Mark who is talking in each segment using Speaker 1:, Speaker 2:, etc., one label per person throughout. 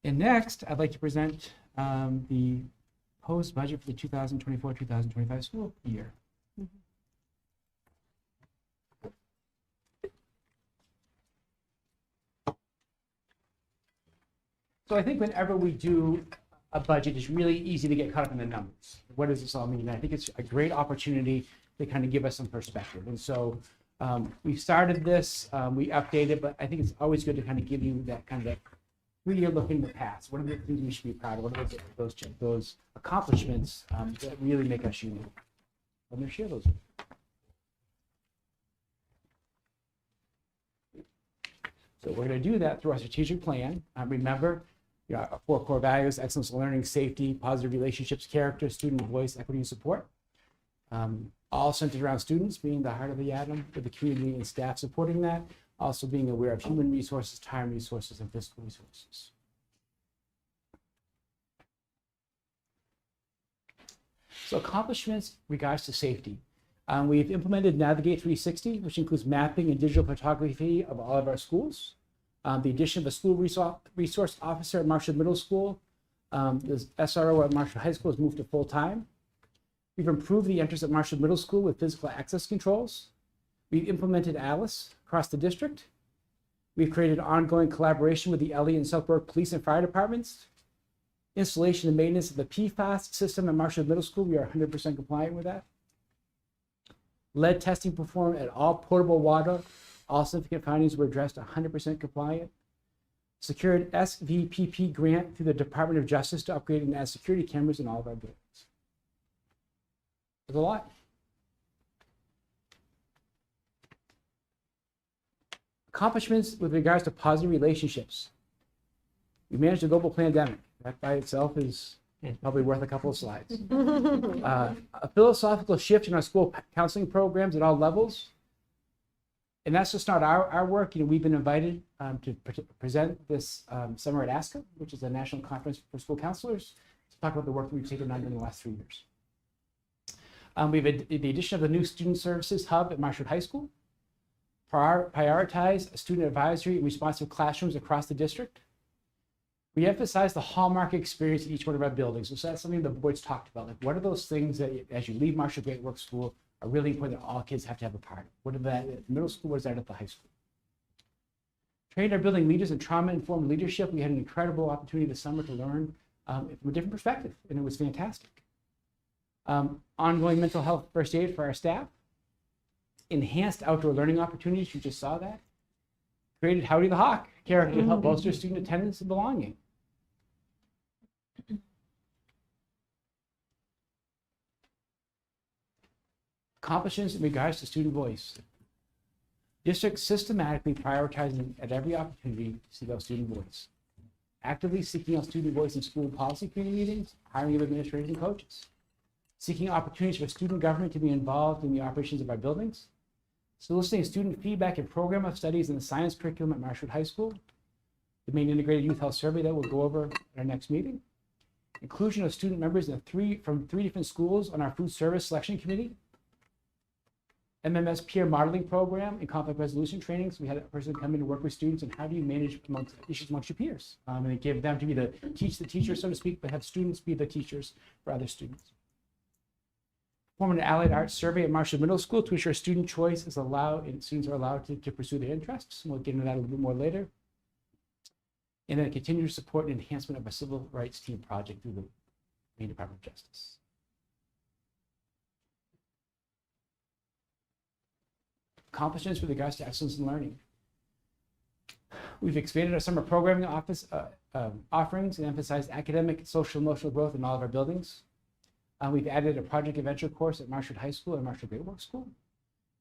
Speaker 1: And next, I'd like to present the proposed budget for the 2024-2025 school year. So I think whenever we do a budget, it's really easy to get caught up in the numbers. What does this all mean? And I think it's a great opportunity to kind of give us some perspective. And so we started this, we updated, but I think it's always good to kind of give you that kind of 3-year look in the past. What are the things we should be proud of? What are those accomplishments that really make us unique? I'm going to share those with you. So we're going to do that through our strategic plan. Remember, our 4 core values: excellence in learning, safety, positive relationships, character, student voice, equity, and support. All centered around students being the heart of the atom, with the community and staff supporting that. Also being aware of human resources, time resources, and fiscal resources. So accomplishments regards to safety. We've implemented Navigate 360, which includes mapping and digital photography of all of our schools. The addition of a school resource officer at Marshall Middle School. The SRO at Marshall High School has moved to full-time. We've improved the entrance at Marshall Middle School with physical access controls. We've implemented ALICE across the district. We've created ongoing collaboration with the Elliott and Southborough Police and Fire Departments. Installation and maintenance of the PFAS system at Marshall Middle School. We are 100% compliant with that. Lead testing performed at all portable water. All significant findings were addressed 100% compliant. Secured SVPP grant through the Department of Justice to upgrade and add security cameras in all of our buildings. There's a lot. Accomplishments with regards to positive relationships. We managed a global pandemic. That by itself is probably worth a couple of slides. A philosophical shift in our school counseling programs at all levels. And that's just not our work. We've been invited to present this summer at ASCA, which is a national conference for school counselors, to talk about the work that we've taken on in the last 3 years. We've had the addition of the new student services hub at Marshall High School. Prioritize student advisory and responsive classrooms across the district. We emphasize the hallmark experience in each one of our buildings. So that's something the board's talked about. Like, what are those things that, as you leave Marshall Great Works School, are really important that all kids have to have a part of? What is that at the middle school? What is that at the high school? Trained our building leaders in trauma-informed leadership. We had an incredible opportunity this summer to learn from a different perspective, and it was fantastic. Ongoing mental health first aid for our staff. Enhanced outdoor learning opportunities. You just saw that. Created Howdy the Hawk character to help bolster student attendance and belonging. Accomplishments in regards to student voice. District systematically prioritizing at every opportunity to seek out student voice. Actively seeking out student voice in school policy committee meetings, hiring of administrators and coaches. Seeking opportunities for student government to be involved in the operations of our buildings. Soliciting student feedback and program of studies in the science curriculum at Marshwood High School. The main integrated youth health survey that we'll go over at our next meeting. Inclusion of student members from three different schools on our food service selection committee. MMS peer modeling program and conflict resolution trainings. We had a person come in to work with students and how do you manage issues amongst your peers? And give them to be teach the teachers, so to speak, but have students be the teachers for other students. Perform an allied arts survey at Marshall Middle School to ensure student choice is allowed and students are allowed to pursue their interests. And we'll get into that a little bit more later. And then continue to support and enhancement of a civil rights team project through the Maine Department of Justice. Accomplishments with regards to excellence in learning. We've expanded our summer programming offerings and emphasized academic and social emotional growth in all of our buildings. We've added a project adventure course at Marshwood High School and Marshall Great Works School.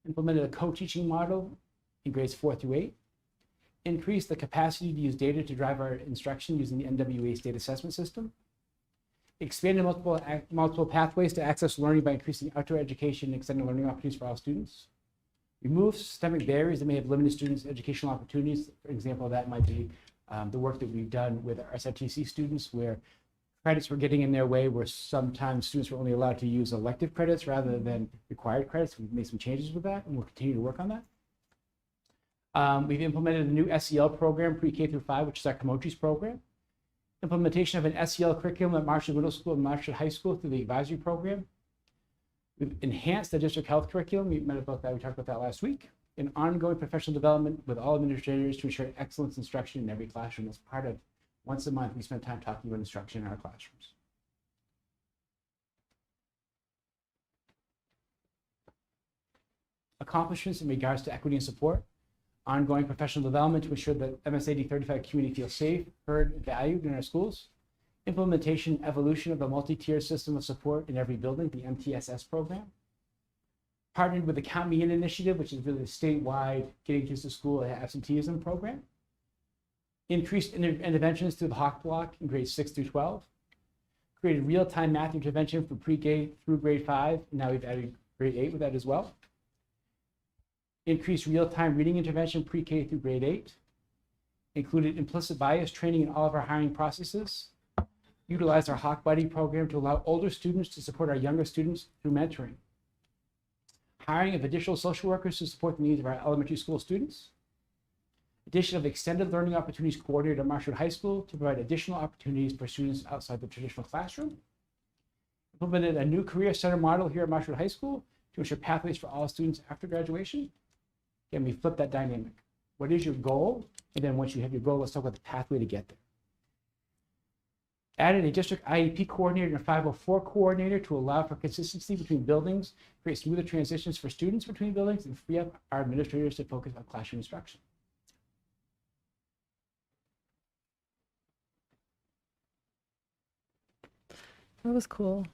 Speaker 1: Implemented a co-teaching model in grades 4 through 8. Increased the capacity to use data to drive our instruction using the NWA state assessment system. Expanded multiple pathways to access learning by increasing outdoor education and extending learning opportunities for all students. Remove systemic barriers that may have limited students' educational opportunities. For example, that might be the work that we've done with our SFTC students where credits were getting in their way, where sometimes students were only allowed to use elective credits rather than required credits. We've made some changes with that, and we'll continue to work on that. We've implemented a new SEL program, pre-K through 5, which is our Comochi's program. Implementation of an SEL curriculum at Marshall Middle School and Marshall High School through the advisory program. We've enhanced the district health curriculum. We talked about that last week. And ongoing professional development with all administrators to ensure excellence instruction in every classroom. As part of once a month, we spend time talking about instruction in our classrooms. Accomplishments in regards to equity and support. Ongoing professional development to ensure that MSAD 35 community feels safe, heard, and valued in our schools. Implementation and evolution of a multi-tier system of support in every building, the MTSS program. Partnered with the Count Me In initiative, which is really a statewide getting kids to school absenteeism program. Increased interventions through the Hawk Block in grades 6 through 12. Created real-time math intervention for pre-K through grade 5. And now we've added grade 8 with that as well. Increased real-time reading intervention pre-K through grade 8. Included implicit bias training in all of our hiring processes. Utilized our Hawk Buddy program to allow older students to support our younger students through mentoring. Hiring of additional social workers to support the needs of our elementary school students. Addition of extended learning opportunities coordinator at Marshwood High School to provide additional opportunities for students outside the traditional classroom. Implemented a new career center model here at Marshwood High School to ensure pathways for all students after graduation. Again, we flip that dynamic. What is your goal? And then once you have your goal, let's talk about the pathway to get there. Added a district IEP coordinator and a 504 coordinator to allow for consistency between buildings, create smoother transitions for students between buildings, and free up our administrators to focus on classroom instruction.
Speaker 2: That was cool.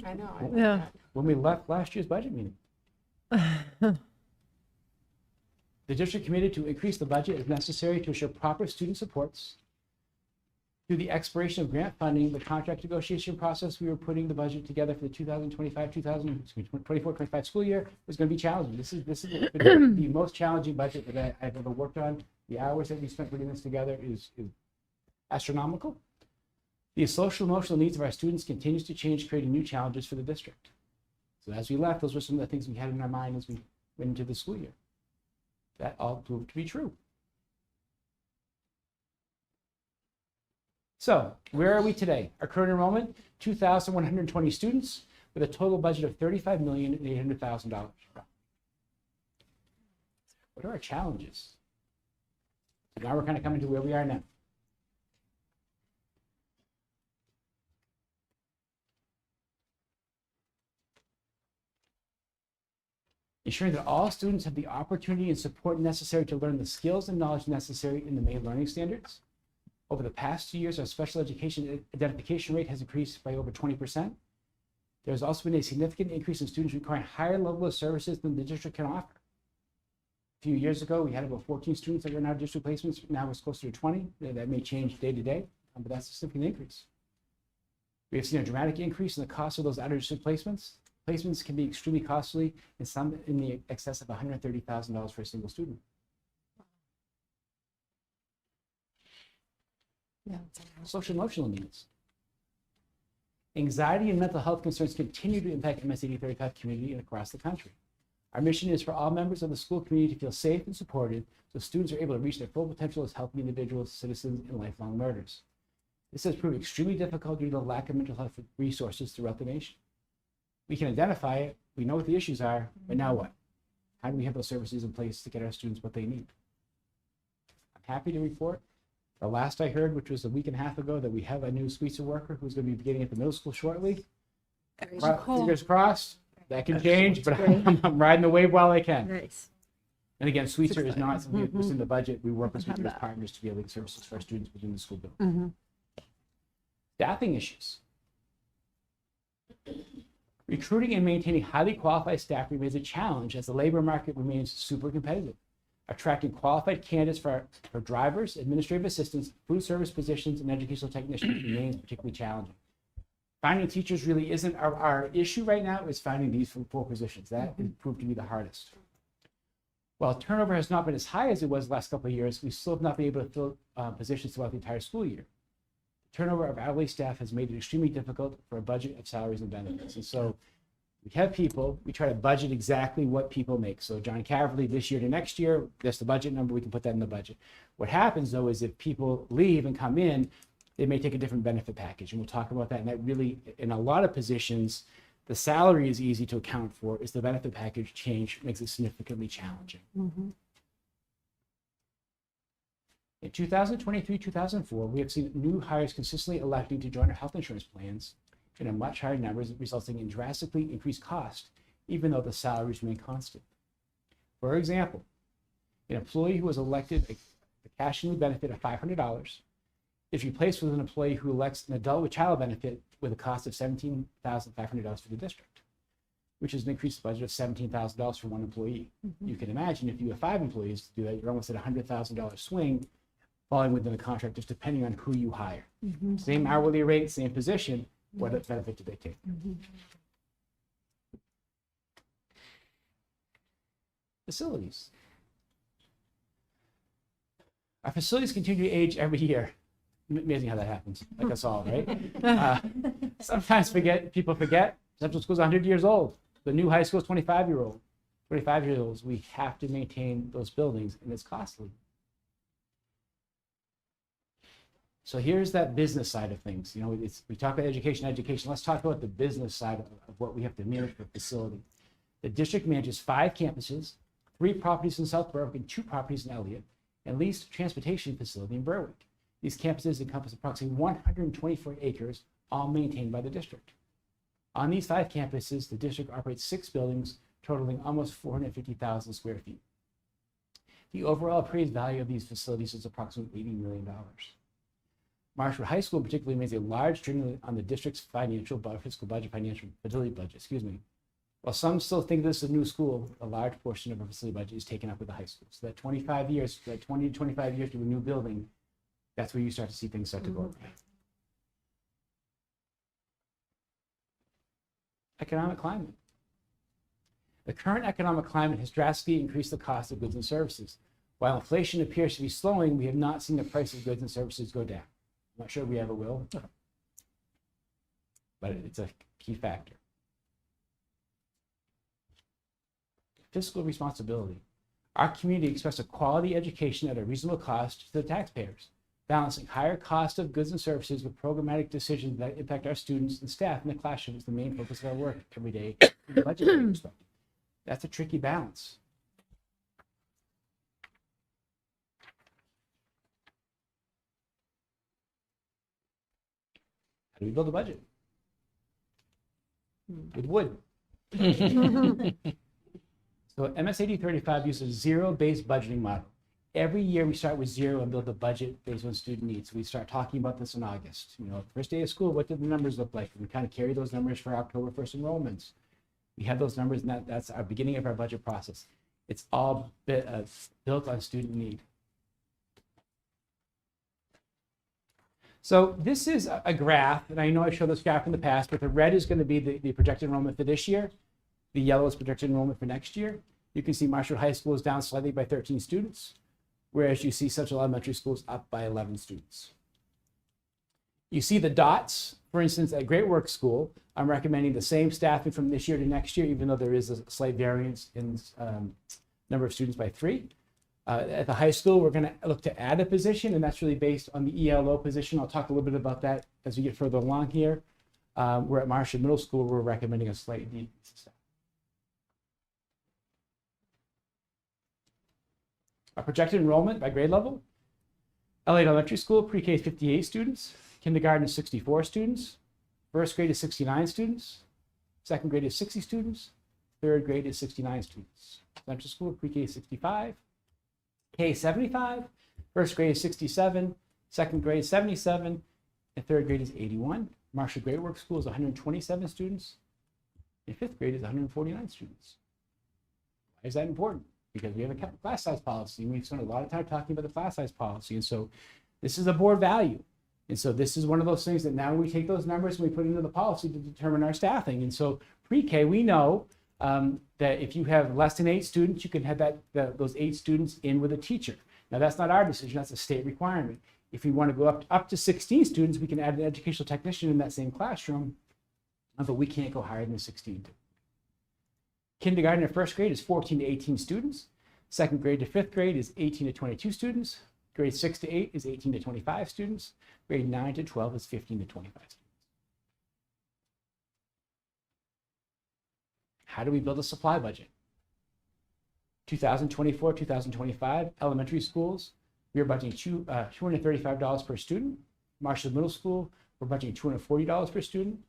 Speaker 3: I know.
Speaker 2: Yeah.
Speaker 1: When we left last year's budget meeting, the district committed to increase the budget as necessary to ensure proper student supports. Through the expiration of grant funding, the contract negotiation process, we were putting the budget together for the 2024-25 school year was going to be challenging. This is the most challenging budget that I've ever worked on. The hours that we spent putting this together is astronomical. The social and emotional needs of our students continues to change, creating new challenges for the district. So as we left, those were some of the things we had in our mind as we went into the school year. That all proved to be true. So where are we today? Our current enrollment, 2,120 students with a total budget of $35,800,000. What are our challenges? So now we're kind of coming to where we are now. Ensuring that all students have the opportunity and support necessary to learn the skills and knowledge necessary in the May learning standards. Over the past 2 years, our special education identification rate has increased by over 20%. There's also been a significant increase in students requiring higher level of services than the district can offer. A few years ago, we had about 14 students that were in our district placements. Now it's closer to 20. That may change day to day, but that's a significant increase. We have seen a dramatic increase in the cost of those out-of-district placements. Placements can be extremely costly, and some in the excess of $130,000 for a single student.
Speaker 3: Yeah.
Speaker 1: Social emotional needs. Anxiety and mental health concerns continue to impact MSAD 35 community and across the country. Our mission is for all members of the school community to feel safe and supported so students are able to reach their full potential as healthy individuals, citizens, and lifelong learners. This has proved extremely difficult due to the lack of mental health resources throughout the nation. We can identify it, we know what the issues are, but now what? How do we have those services in place to get our students what they need? I'm happy to report, the last I heard, which was a week and a half ago, that we have a new SWEETSA worker who's going to be beginning at the middle school shortly. Fingers crossed, that can change, but I'm riding the wave while I can.
Speaker 2: Nice.
Speaker 1: And again, SWEETSA is not something that's in the budget. We work with SWEETSA as partners to be able to get services for our students within the school building. Staffing issues. Recruiting and maintaining highly qualified staff remains a challenge as the labor market remains super competitive. Attracting qualified candidates for drivers, administrative assistants, food service positions, and educational technicians remains particularly challenging. Finding teachers really isn't our issue right now, is finding these full positions. That proved to be the hardest. While turnover has not been as high as it was the last couple of years, we still have not been able to fill positions throughout the entire school year. Turnover of hourly staff has made it extremely difficult for a budget of salaries and benefits. And so we have people, we try to budget exactly what people make. So John Caverly, this year to next year, that's the budget number, we can put that in the budget. What happens though is if people leave and come in, they may take a different benefit package, and we'll talk about that. And that really, in a lot of positions, the salary is easy to account for. Is the benefit package change makes it significantly challenging. In 2023, 2004, we have seen new hires consistently electing to join our health insurance plans in a much higher numbers, resulting in drastically increased cost, even though the salaries remain constant. For example, an employee who was elected a cash-only benefit of $500 is replaced with an employee who elects an adult with child benefit with a cost of $17,500 for the district, which is an increased budget of $17,000 for one employee. You can imagine if you have 5 employees to do that, you're almost at a $100,000 swing falling within the contract, just depending on who you hire. Same hourly rate, same position, what benefit do they take? Facilities. Our facilities continue to age every year. Amazing how that happens, like us all, right? Sometimes people forget, Central School is 100 years old. The new high school is 25 years old. We have to maintain those buildings, and it's costly. So here's that business side of things. You know, we talk about education. Let's talk about the business side of what we have to manage for facility. The district manages 5 campuses, 3 properties in South Berwick and 2 properties in Elliott, and leased transportation facility in Berwick. These campuses encompass approximately 124 acres, all maintained by the district. On these 5 campuses, the district operates 6 buildings, totaling almost 450,000 square feet. The overall appraised value of these facilities is approximately $80 million. Marshwood High School particularly makes a large drain on the district's fiscal budget, facility budget, While some still think this is a new school, a large portion of our facility budget is taken up with the high school. So that 20 to 25 years to a new building, that's where you start to see things start to go up. Economic climate. The current economic climate has drastically increased the cost of goods and services. While inflation appears to be slowing, we have not seen the price of goods and services go down. I'm not sure we ever will, but it's a key factor. Fiscal responsibility. Our community expects a quality education at a reasonable cost to the taxpayers. Balancing higher cost of goods and services with programmatic decisions that impact our students and staff in the classroom is the main focus of our work every day from a budgetary perspective. That's a tricky balance. How do we build a budget? With wood. So MS80 35 uses a zero-based budgeting model. Every year we start with 0 and build a budget based on student needs. We start talking about this in August. You know, first day of school, what did the numbers look like? And we kind of carry those numbers for October 1st enrollments. We have those numbers, and that's our beginning of our budget process. It's all built on student need. So this is a graph, and I know I've shown this graph in the past, but the red is going to be the projected enrollment for this year. The yellow is projected enrollment for next year. You can see Marshwood High School is down slightly by 13 students, whereas you see Central Elementary School is up by 11 students. You see the dots. For instance, at Great Works School, I'm recommending the same staffing from this year to next year, even though there is a slight variance in number of students by 3. At the high school, we're going to look to add a position, and that's really based on the ELO position. I'll talk a little bit about that as we get further along here. We're at Marshwood Middle School, we're recommending a slight decrease in staff. Our projected enrollment by grade level. Elliott Elementary School, pre-K is 58 students, kindergarten is 64 students, first grade is 69 students, second grade is 60 students, third grade is 69 students. Elementary School, pre-K is 65, K is 75, first grade is 67, second grade is 77, and third grade is 81. Marshwood Great Works School is 127 students, and fifth grade is 149 students. Why is that important? Because we have a class size policy, and we've spent a lot of time talking about the class size policy. And so this is a board value. And so this is one of those things that now we take those numbers and we put into the policy to determine our staffing. And so pre-K, we know that if you have less than 8 students, you can have those 8 students in with a teacher. Now that's not our decision, that's a state requirement. If we want to go up to 16 students, we can add an educational technician in that same classroom, but we can't go higher than 16. Kindergarten and first grade is 14 to 18 students. Second grade to fifth grade is 18 to 22 students. Grade 6 to 8 is 18 to 25 students. Grade 9 to 12 is 15 to 25 students. How do we build a supply budget? 2024, 2025, elementary schools, we are budgeting $235 per student. Marshall Middle School, we're budgeting $240 per student.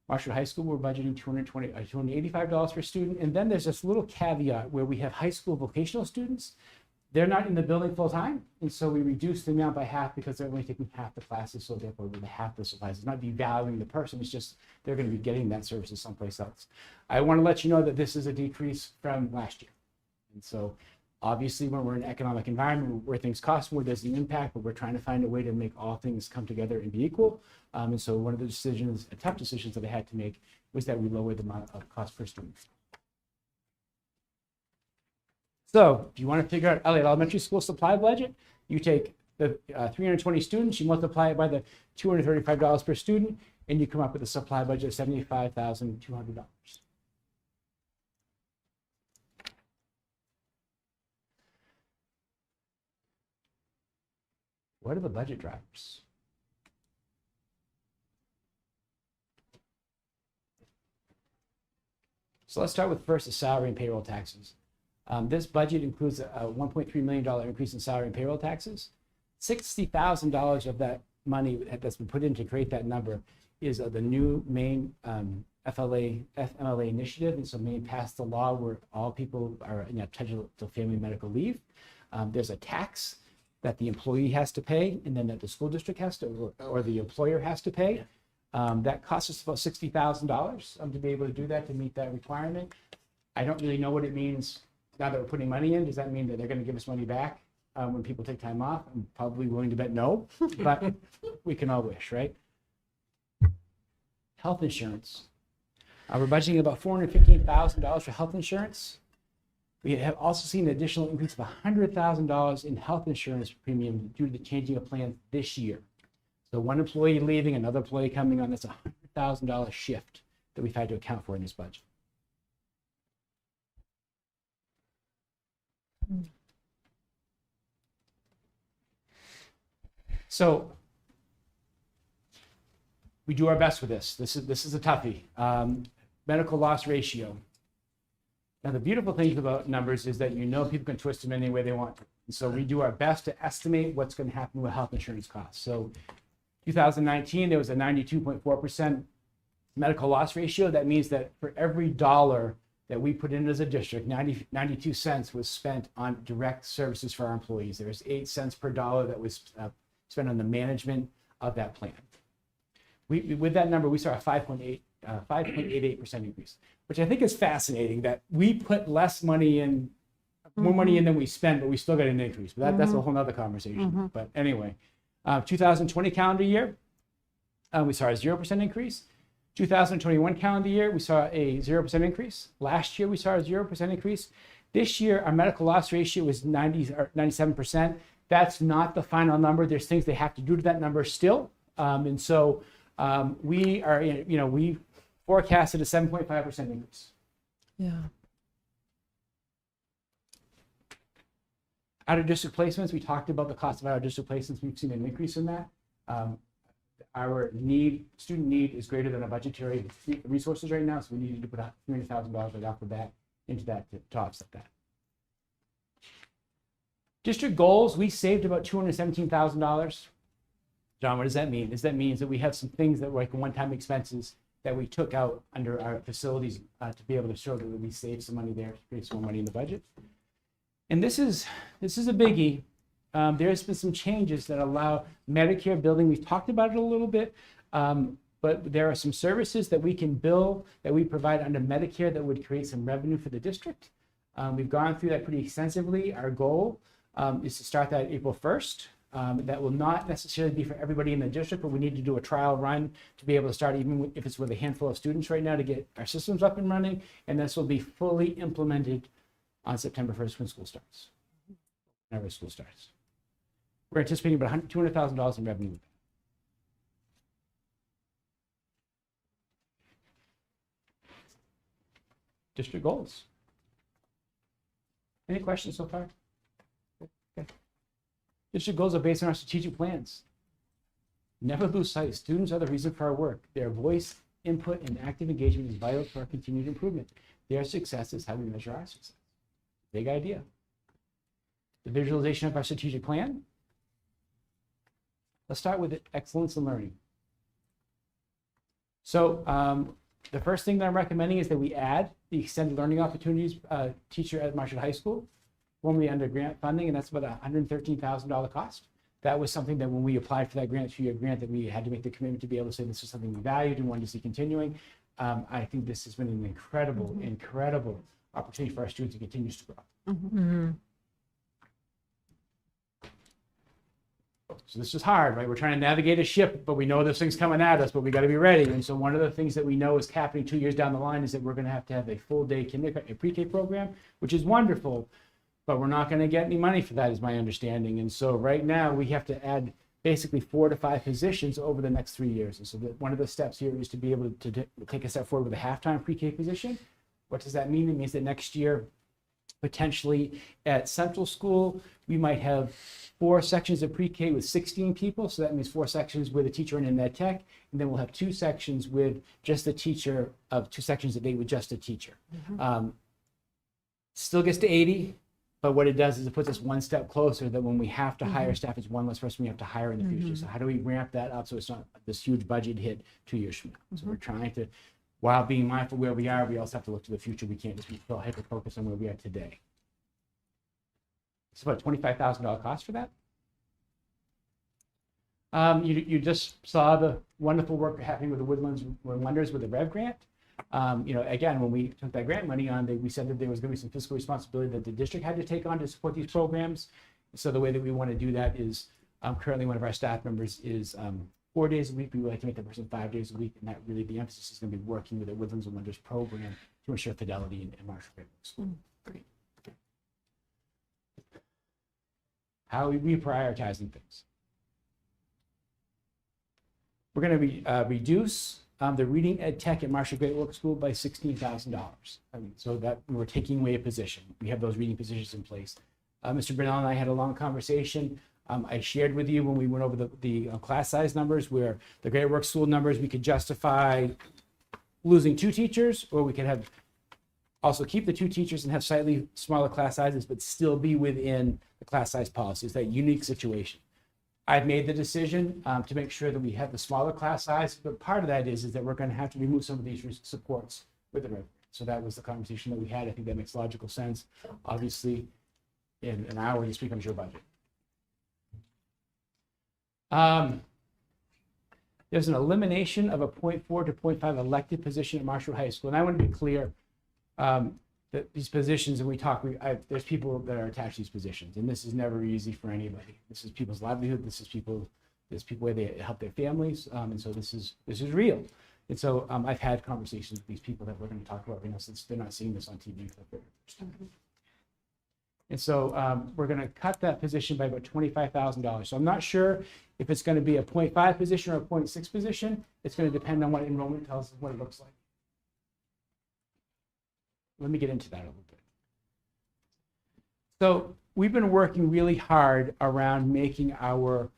Speaker 1: Marshall High School, we're budgeting $285 per student. And then there's this little caveat where we have high school vocational students. They're not in the building full time. And so we reduce the amount by half because they're only taking half the classes. So therefore, with half the supplies, it's not devaluing the person. It's just they're going to be getting that services someplace else. I want to let you know that this is a decrease from last year. And so obviously, when we're in an economic environment where things cost more, there's an impact, but we're trying to find a way to make all things come together and be equal. And so one of the decisions, tough decisions that I had to make was that we lowered the amount of cost per student. So if you want to figure out Elliott Elementary School supply budget, you take the 320 students, you multiply it by the $235 per student, and you come up with a supply budget of $75,200. What are the budget drivers? So let's start with first the salary and payroll taxes. This budget includes a $1.3 million increase in salary and payroll taxes. $60,000 of that money that's been put in to create that number is the new Maine FMLA initiative. And so Maine passed the law where all people are entitled to family medical leave. There's a tax that the employee has to pay, and then that the school district has to, or the employer has to pay. That costs us about $60,000 to be able to do that, to meet that requirement. I don't really know what it means now that we're putting money in. Does that mean that they're going to give us money back when people take time off? I'm probably willing to bet no, but we can all wish, right? Health insurance. We're budgeting about $415,000 for health insurance. We have also seen an additional increase of $100,000 in health insurance premium due to the changing of plans this year. So one employee leaving, another employee coming on, that's a $100,000 shift that we've had to account for in this budget. So we do our best with this. This is a toughie. Medical loss ratio. Now, the beautiful thing about numbers is that people can twist them any way they want. And so we do our best to estimate what's going to happen with health insurance costs. So 2019, there was a 92.4% medical loss ratio. That means that for every dollar that we put in as a district, 92 cents was spent on direct services for our employees. There was 8 cents per dollar that was spent on the management of that plan. With that number, we saw a 5.88% increase, which I think is fascinating that we put less money in, more money in than we spend, but we still got an increase. But that's a whole nother conversation. But anyway, 2020 calendar year, we saw a 0% increase. 2021 calendar year, we saw a 0% increase. Last year, we saw a 0% increase. This year, our medical loss ratio was 97%. That's not the final number. There's things they have to do to that number still. And so we are, we forecasted a 7.5% increase.
Speaker 2: Yeah.
Speaker 1: Out of district placements, we talked about the cost of out of district placements. We've seen an increase in that. Our student need is greater than our budgetary resources right now, so we needed to put $300,000 right off the bat into that to offset that. District goals, we saved about $217,000. John, what does that mean? That means that we have some things that were like one-time expenses that we took out under our facilities to be able to show that we saved some money there, create some more money in the budget. And this is a biggie. There's been some changes that allow Medicare billing. We've talked about it a little bit, but there are some services that we can bill that we provide under Medicare that would create some revenue for the district. We've gone through that pretty extensively. Our goal is to start that April 1st. That will not necessarily be for everybody in the district, but we need to do a trial run to be able to start, even if it's with a handful of students right now, to get our systems up and running. And this will be fully implemented on September 1st when school starts. Whenever school starts. We're anticipating about $200,000 in revenue. District goals. Any questions so far? Okay. District goals are based on our strategic plans. Never lose sight. Students are the reason for our work. Their voice, input, and active engagement is vital to our continued improvement. Their success is how we measure our success. Big idea. The visualization of our strategic plan. Let's start with excellence in learning. So the first thing that I'm recommending is that we add the extended learning opportunities teacher at Marshall High School, formerly under grant funding, and that's about a $113,000 cost. That was something that when we applied for that grant, 2-year grant, that we had to make the commitment to be able to say this is something we valued and wanted to see continuing. I think this has been an incredible, incredible opportunity for our students to continue to grow. So this is hard, right? We're trying to navigate a ship, but we know this thing's coming at us, but we got to be ready. And so one of the things that we know is happening 2 years down the line is that we're going to have a full day kindergarten, a pre-K program, which is wonderful, but we're not going to get any money for that, is my understanding. And so right now we have to add basically 4 to 5 positions over the next 3 years. And so one of the steps here is to be able to take a step forward with a half-time pre-K position. What does that mean? It means that next year, potentially at Central School, we might have 4 sections of pre-K with 16 people. So that means 4 sections with a teacher and in ed tech. And then we'll have 2 sections with just the teacher of 2 sections a day with just a teacher. Still gets to 80. But what it does is it puts us one step closer that when we have to hire staff, it's one less person we have to hire in the future. So how do we ramp that up so it's not this huge budget hit 2 years from now? So we're trying to, while being mindful where we are, we also have to look to the future. We can't just be so hyper-focused on where we are today. It's about a $25,000 cost for that. You just saw the wonderful work happening with the Woodlands Wonders with the Rev Grant. Again, when we took that grant money on, we said that there was going to be some fiscal responsibility that the district had to take on to support these programs. So the way that we want to do that is currently one of our staff members is 4 days a week. We would like to make that person 5 days a week, and that really the emphasis is going to be working with the Woodlands and Wonders program to ensure fidelity in Marshall School.
Speaker 3: Great.
Speaker 1: How are we prioritizing things? We're going to reduce the reading ed tech at Marshall Great Work School by $16,000. So that we're taking away a position. We have those reading positions in place. Mr. Brunel and I had a long conversation. I shared with you when we went over the class size numbers, where the Great Work School numbers, we could justify losing 2 teachers, or we could have also keep the 2 teachers and have slightly smaller class sizes, but still be within the class size policy. It's that unique situation. I've made the decision to make sure that we have the smaller class size, but part of that is that we're going to have to remove some of these supports with the Rev. So that was the conversation that we had. I think that makes logical sense. Obviously, in an hour, this becomes your budget. There's an elimination of a 0.4 to 0.5 elected position at Marshall High School. And I want to be clear that these positions, and there's people that are attached to these positions, and this is never easy for anybody. This is people's livelihood. There's people where they help their families, and so this is real. And so I've had conversations with these people that we're going to talk about, since they're not seeing this on TV for the very first time. And so we're going to cut that position by about $25,000. So I'm not sure if it's going to be a 0.5 position or a 0.6 position. It's going to depend on what enrollment tells us what it looks like. Let me get into that a little bit. So we've been working really hard around making our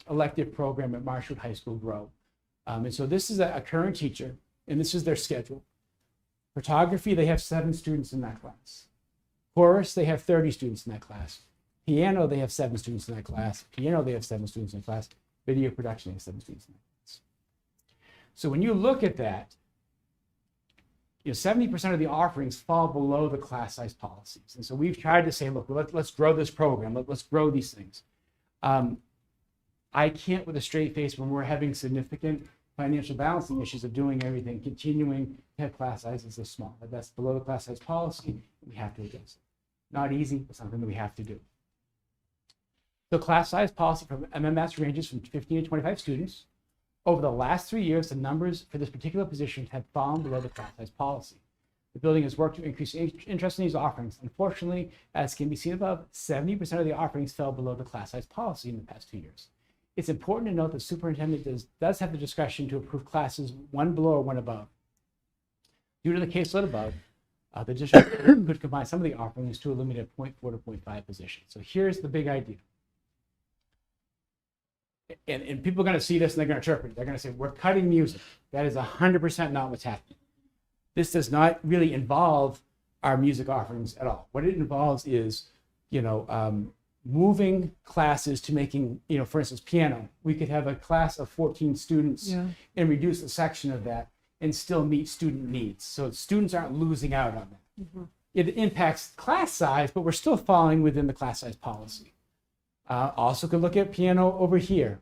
Speaker 1: elective program at Marshall High School grow. And so this is a current teacher, and this is their schedule. Photography, they have 7 students in that class. Chorus, they have 30 students in that class. Piano, they have 7 students in that class. Piano, they have 7 students in the class. Video production, they have 7 students in that class. So when you look at that, 70% of the offerings fall below the class size policies. And so we've tried to say, look, let's grow this program. Let's grow these things. I can't with a straight face, when we're having significant financial balancing issues of doing everything, continuing to have class sizes this small. But that's below the class size policy. We have to adjust it. Not easy, but something that we have to do. The class size policy from MMS ranges from 15 to 25 students. Over the last 3 years, the numbers for this particular position have fallen below the class size policy. The building has worked to increase interest in these offerings. Unfortunately, as can be seen above, 70% of the offerings fell below the class size policy in the past 2 years. It's important to note that the superintendent does have the discretion to approve classes 1 below or 1 above. Due to the caseload above, The district could combine some of the offerings to eliminate 0.4 to 0.5 position. So here's the big idea. And people are going to see this and they're going to interpret it. They're going to say, we're cutting music. That is 100% not what's happening. This does not really involve our music offerings at all. What it involves is, moving classes to making, for instance, piano. We could have a class of 14 students and reduce a section of that and still meet student needs. So students aren't losing out on that. Mm-hmm. It impacts class size, but we're still falling within the class size policy. Also could look at piano over here.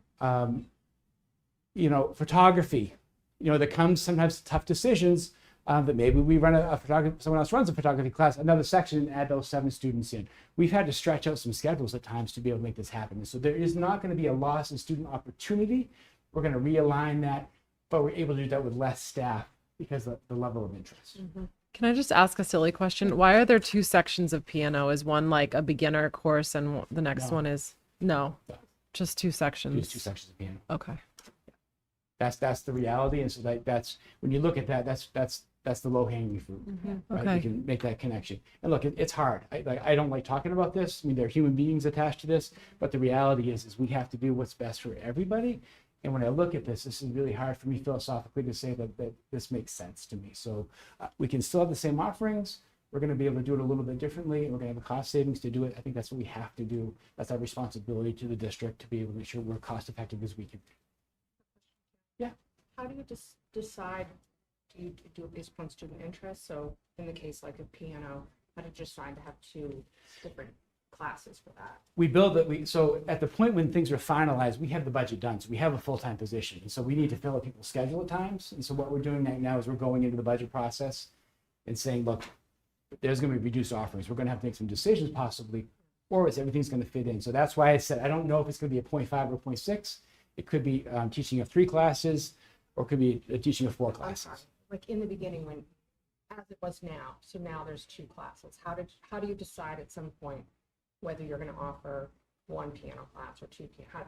Speaker 1: Photography, there comes sometimes tough decisions that maybe we run a photography, someone else runs a photography class, another section, and add those 7 students in. We've had to stretch out some schedules at times to be able to make this happen. And so there is not going to be a loss in student opportunity. We're going to realign that, but we're able to do that with less staff because of the level of interest.
Speaker 2: Mm-hmm. Can I just ask a silly question? Why are there 2 sections of piano? Is one like a beginner course and the next one is no? Just 2 sections.
Speaker 1: There's 2 sections of piano.
Speaker 2: Okay.
Speaker 1: That's the reality, and so that's when you look at that, that's the low hanging fruit.
Speaker 2: Mm-hmm.
Speaker 1: Right?
Speaker 2: Okay.
Speaker 1: You can make that connection. And look, it's hard. I don't like talking about this. I mean, there are human beings attached to this, but the reality is we have to do what's best for everybody. And when I look at this is really hard for me philosophically to say that this makes sense to me. So we can still have the same offerings. We're going to be able to do it a little bit differently, and we're going to have a cost savings to do it. I think that's what we have to do. That's our responsibility to the district to be able to make sure we're cost effective as we can. Yeah.
Speaker 3: How do you decide? Do you do it based upon student interest? So in the case like of piano, how did you decide to have 2 different classes for that?
Speaker 1: We build it. So at the point when things are finalized, we have the budget done. So we have a full-time position. And so we need to fill up people's schedule at times. And so what we're doing right now is we're going into the budget process and saying, look, there's going to be reduced offerings. We're going to have to make some decisions possibly, or everything's going to fit in. So that's why I said, I don't know if it's going to be a 0.5 or 0.6. It could be teaching of 3 classes, or it could be a teaching of 4 classes.
Speaker 3: Like in the beginning when, as it was now, so now there's 2 classes. How do you decide at some point whether you're going to offer 1 piano class or 2 piano?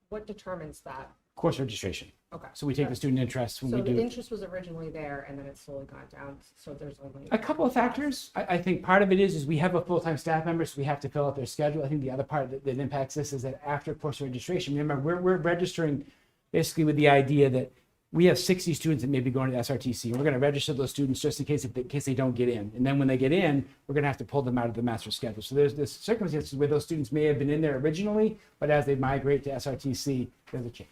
Speaker 3: What determines that?
Speaker 1: Course registration.
Speaker 3: Okay.
Speaker 1: So we take the student interest when
Speaker 3: So
Speaker 1: we
Speaker 3: the
Speaker 1: do.
Speaker 3: interest was originally there and then it's slowly gone down. So there's only
Speaker 1: A couple of factors. I think part of it is we have a full-time staff member, so we have to fill out their schedule. I think the other part that impacts this is that after course registration, remember, we're registering basically with the idea that we have 60 students that may be going to SRTC, and we're going to register those students just in case they don't get in. And then when they get in, we're going to have to pull them out of the master schedule. So there's this circumstances where those students may have been in there originally, but as they migrate to SRTC, there's a change.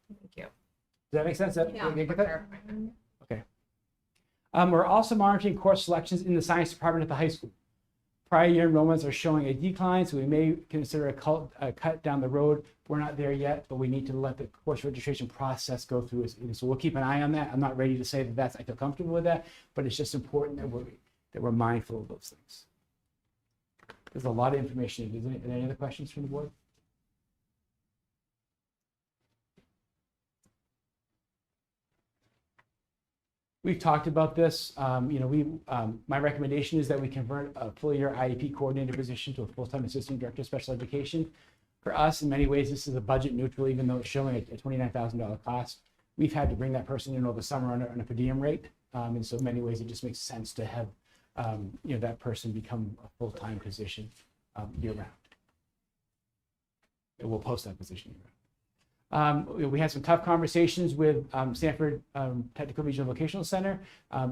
Speaker 3: Thank you.
Speaker 1: Does that make sense?
Speaker 3: Yeah,
Speaker 1: You get
Speaker 3: for
Speaker 1: that?
Speaker 3: clarifying.
Speaker 1: Okay. We're also monitoring course selections in the science department at the high school. Prior year enrollments are showing a decline, so we may consider a cut down the road. We're not there yet, but we need to let the course registration process go through. So we'll keep an eye on that. I'm not ready to say that I feel comfortable with that, but it's just important that we're mindful of those things. There's a lot of information. Is there any other questions from the board? We've talked about this. My recommendation is that we convert a full year IEP coordinator position to a full-time assistant director of special education. For us, in many ways, this is a budget neutral, even though it's showing a $29,000 cost. We've had to bring that person in over the summer on a per diem rate. And so in many ways, it just makes sense to have that person become a full-time position year round. And we'll post that position year round. We had some tough conversations with Stanford Technical Regional Vocational Center.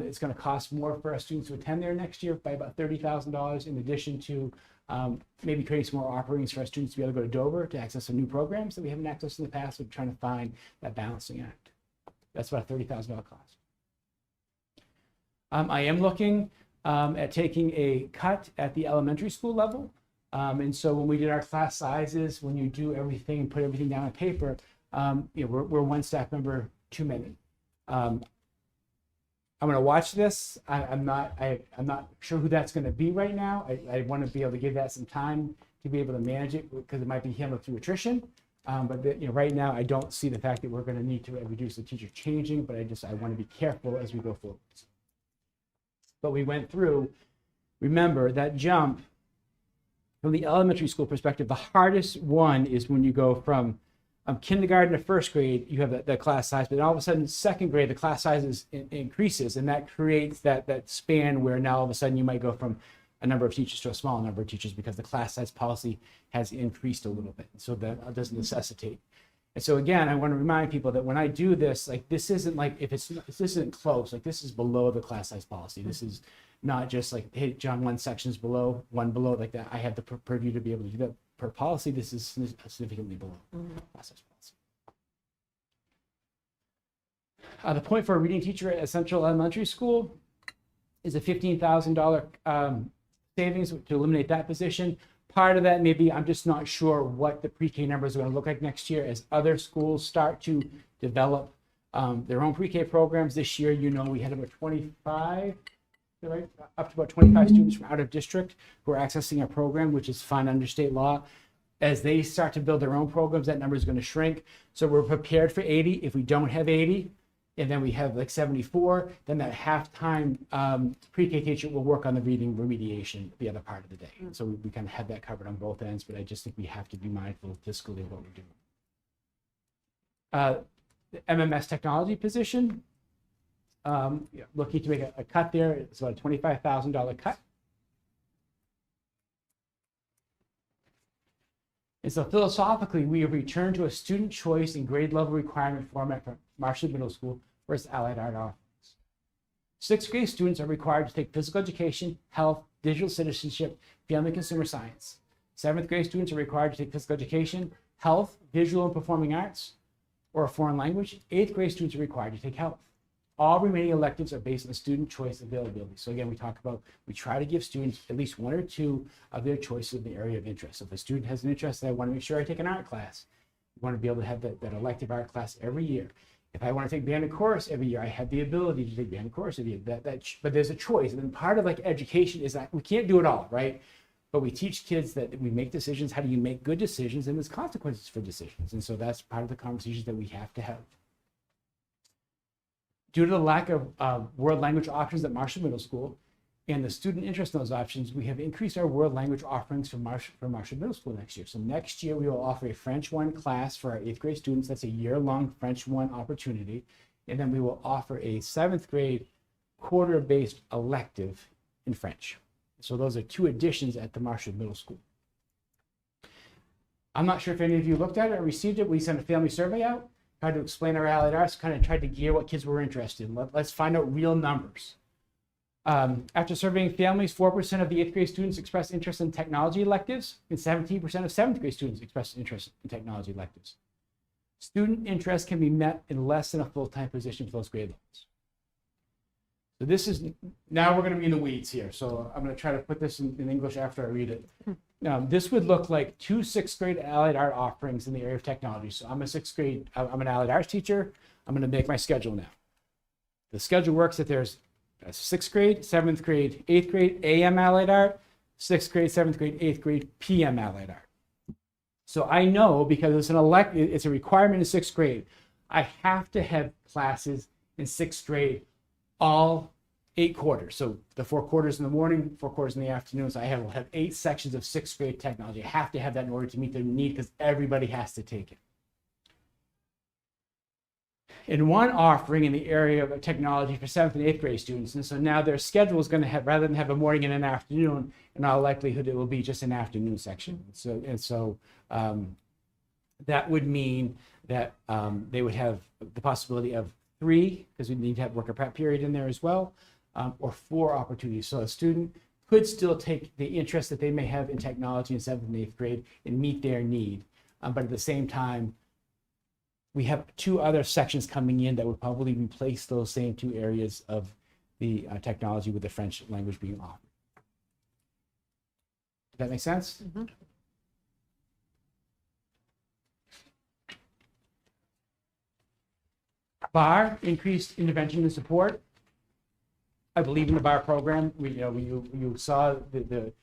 Speaker 1: It's going to cost more for our students to attend there next year by about $30,000, in addition to maybe creating some more offerings for our students to be able to go to Dover to access some new programs that we haven't accessed in the past. We're trying to find that balancing act. That's about a $30,000 cost. I am looking at taking a cut at the elementary school level. And so when we did our class sizes, when you do everything and put everything down on paper, we're 1 staff member too many. I'm going to watch this. I'm not sure who that's going to be right now. I want to be able to give that some time to be able to manage it because it might be handled through attrition. But right now, I don't see the fact that we're going to need to reduce the teacher changing, but I want to be careful as we go forward. But we went through, remember that jump from the elementary school perspective, the hardest one is when you go from Kindergarten to first grade, you have that class size, but then all of a sudden, second grade, the class size increases, and that creates that span where now all of a sudden you might go from a number of teachers to a small number of teachers because the class size policy has increased a little bit. So that does necessitate. And so again, I want to remind people that when I do this, like this isn't like if this isn't close, like this is below the class size policy. This is not just like, hey, John, one section's below, one below, like that. I have the purview to be able to do that per policy. This is significantly below class size policy. The point for a reading teacher at Central Elementary School is a $15,000 savings to eliminate that position. Part of that may be I'm just not sure what the pre-K numbers are going to look like next year as other schools start to develop their own pre-K programs. This year, we had about 25, right? Up to about 25 students from out of district who are accessing our program, which is fine under state law. As they start to build their own programs, that number is going to shrink. So we're prepared for 80. If we don't have 80, and then we have like 74, then that half-time pre-K teacher will work on the reading remediation the other part of the day. So we kind of have that covered on both ends, but I just think we have to be mindful fiscally of what we're doing. The MMS technology position, looking to make a cut there. It's about a $25,000 cut. And so philosophically, we have returned to a student choice and grade level requirement format for Marshall Middle School versus Allied Art offerings. Sixth grade students are required to take physical education, health, digital citizenship, family consumer science. Seventh grade students are required to take physical education, health, visual and performing arts, or a foreign language. Eighth grade students are required to take health. All remaining electives are based on student choice availability. So again, we try to give students at least one or two of their choices in the area of interest. So if a student has an interest, I want to make sure I take an art class. We want to be able to have that elective art class every year. If I want to take band and chorus every year, I have the ability to take band and chorus every year. But there's a choice. And then part of like education is that we can't do it all, right? But we teach kids that we make decisions. How do you make good decisions? And there's consequences for decisions. And so that's part of the conversations that we have to have. Due to the lack of world language options at Marshall Middle School and the student interest in those options, we have increased our world language offerings for Marshall Middle School next year. So next year, we will offer a French 1 class for our 8th grade students. That's a year-long French 1 opportunity. And then we will offer a 7th grade quarter-based elective in French. So those are two additions at the Marshall Middle School. I'm not sure if any of you looked at it or received it. We sent a family survey out, tried to explain our Allied Arts, kind of tried to gear what kids were interested in. Let's find out real numbers. After surveying families, 4% of the 8th grade students expressed interest in technology electives, and 17% of 7th grade students expressed interest in technology electives. Student interest can be met in less than a full-time position for those grade levels. So this is, now we're going to be in the weeds here. So I'm going to try to put this in English after I read it. This would look like 2 6th grade Allied Art offerings in the area of technology. So I'm an Allied Arts teacher. I'm going to make my schedule now. The schedule works that there's 6th grade, 7th grade, 8th grade, AM Allied Art, 6th grade, 7th grade, 8th grade, PM Allied Art. So I know because it's a requirement in 6th grade, I have to have classes in 6th grade all 8 quarters. So the 4 quarters in the morning, 4 quarters in the afternoon. So will have 8 sections of 6th grade technology. I have to have that in order to meet their need because everybody has to take it. In one offering in the area of technology for 7th and 8th grade students. And so now their schedule is going to have, rather than have a morning and an afternoon, in all likelihood, it will be just an afternoon section. So that would mean that they would have the possibility of 3, because we need to have worker prep period in there as well, or 4 opportunities. So a student could still take the interest that they may have in technology in 7th and 8th grade and meet their need. But at the same time, we have 2 other sections coming in that would probably replace those same 2 areas of the technology with the French language being offered. Does that make sense? Mm-hmm. BAR, increased intervention and support. I believe in the BAR program. You saw the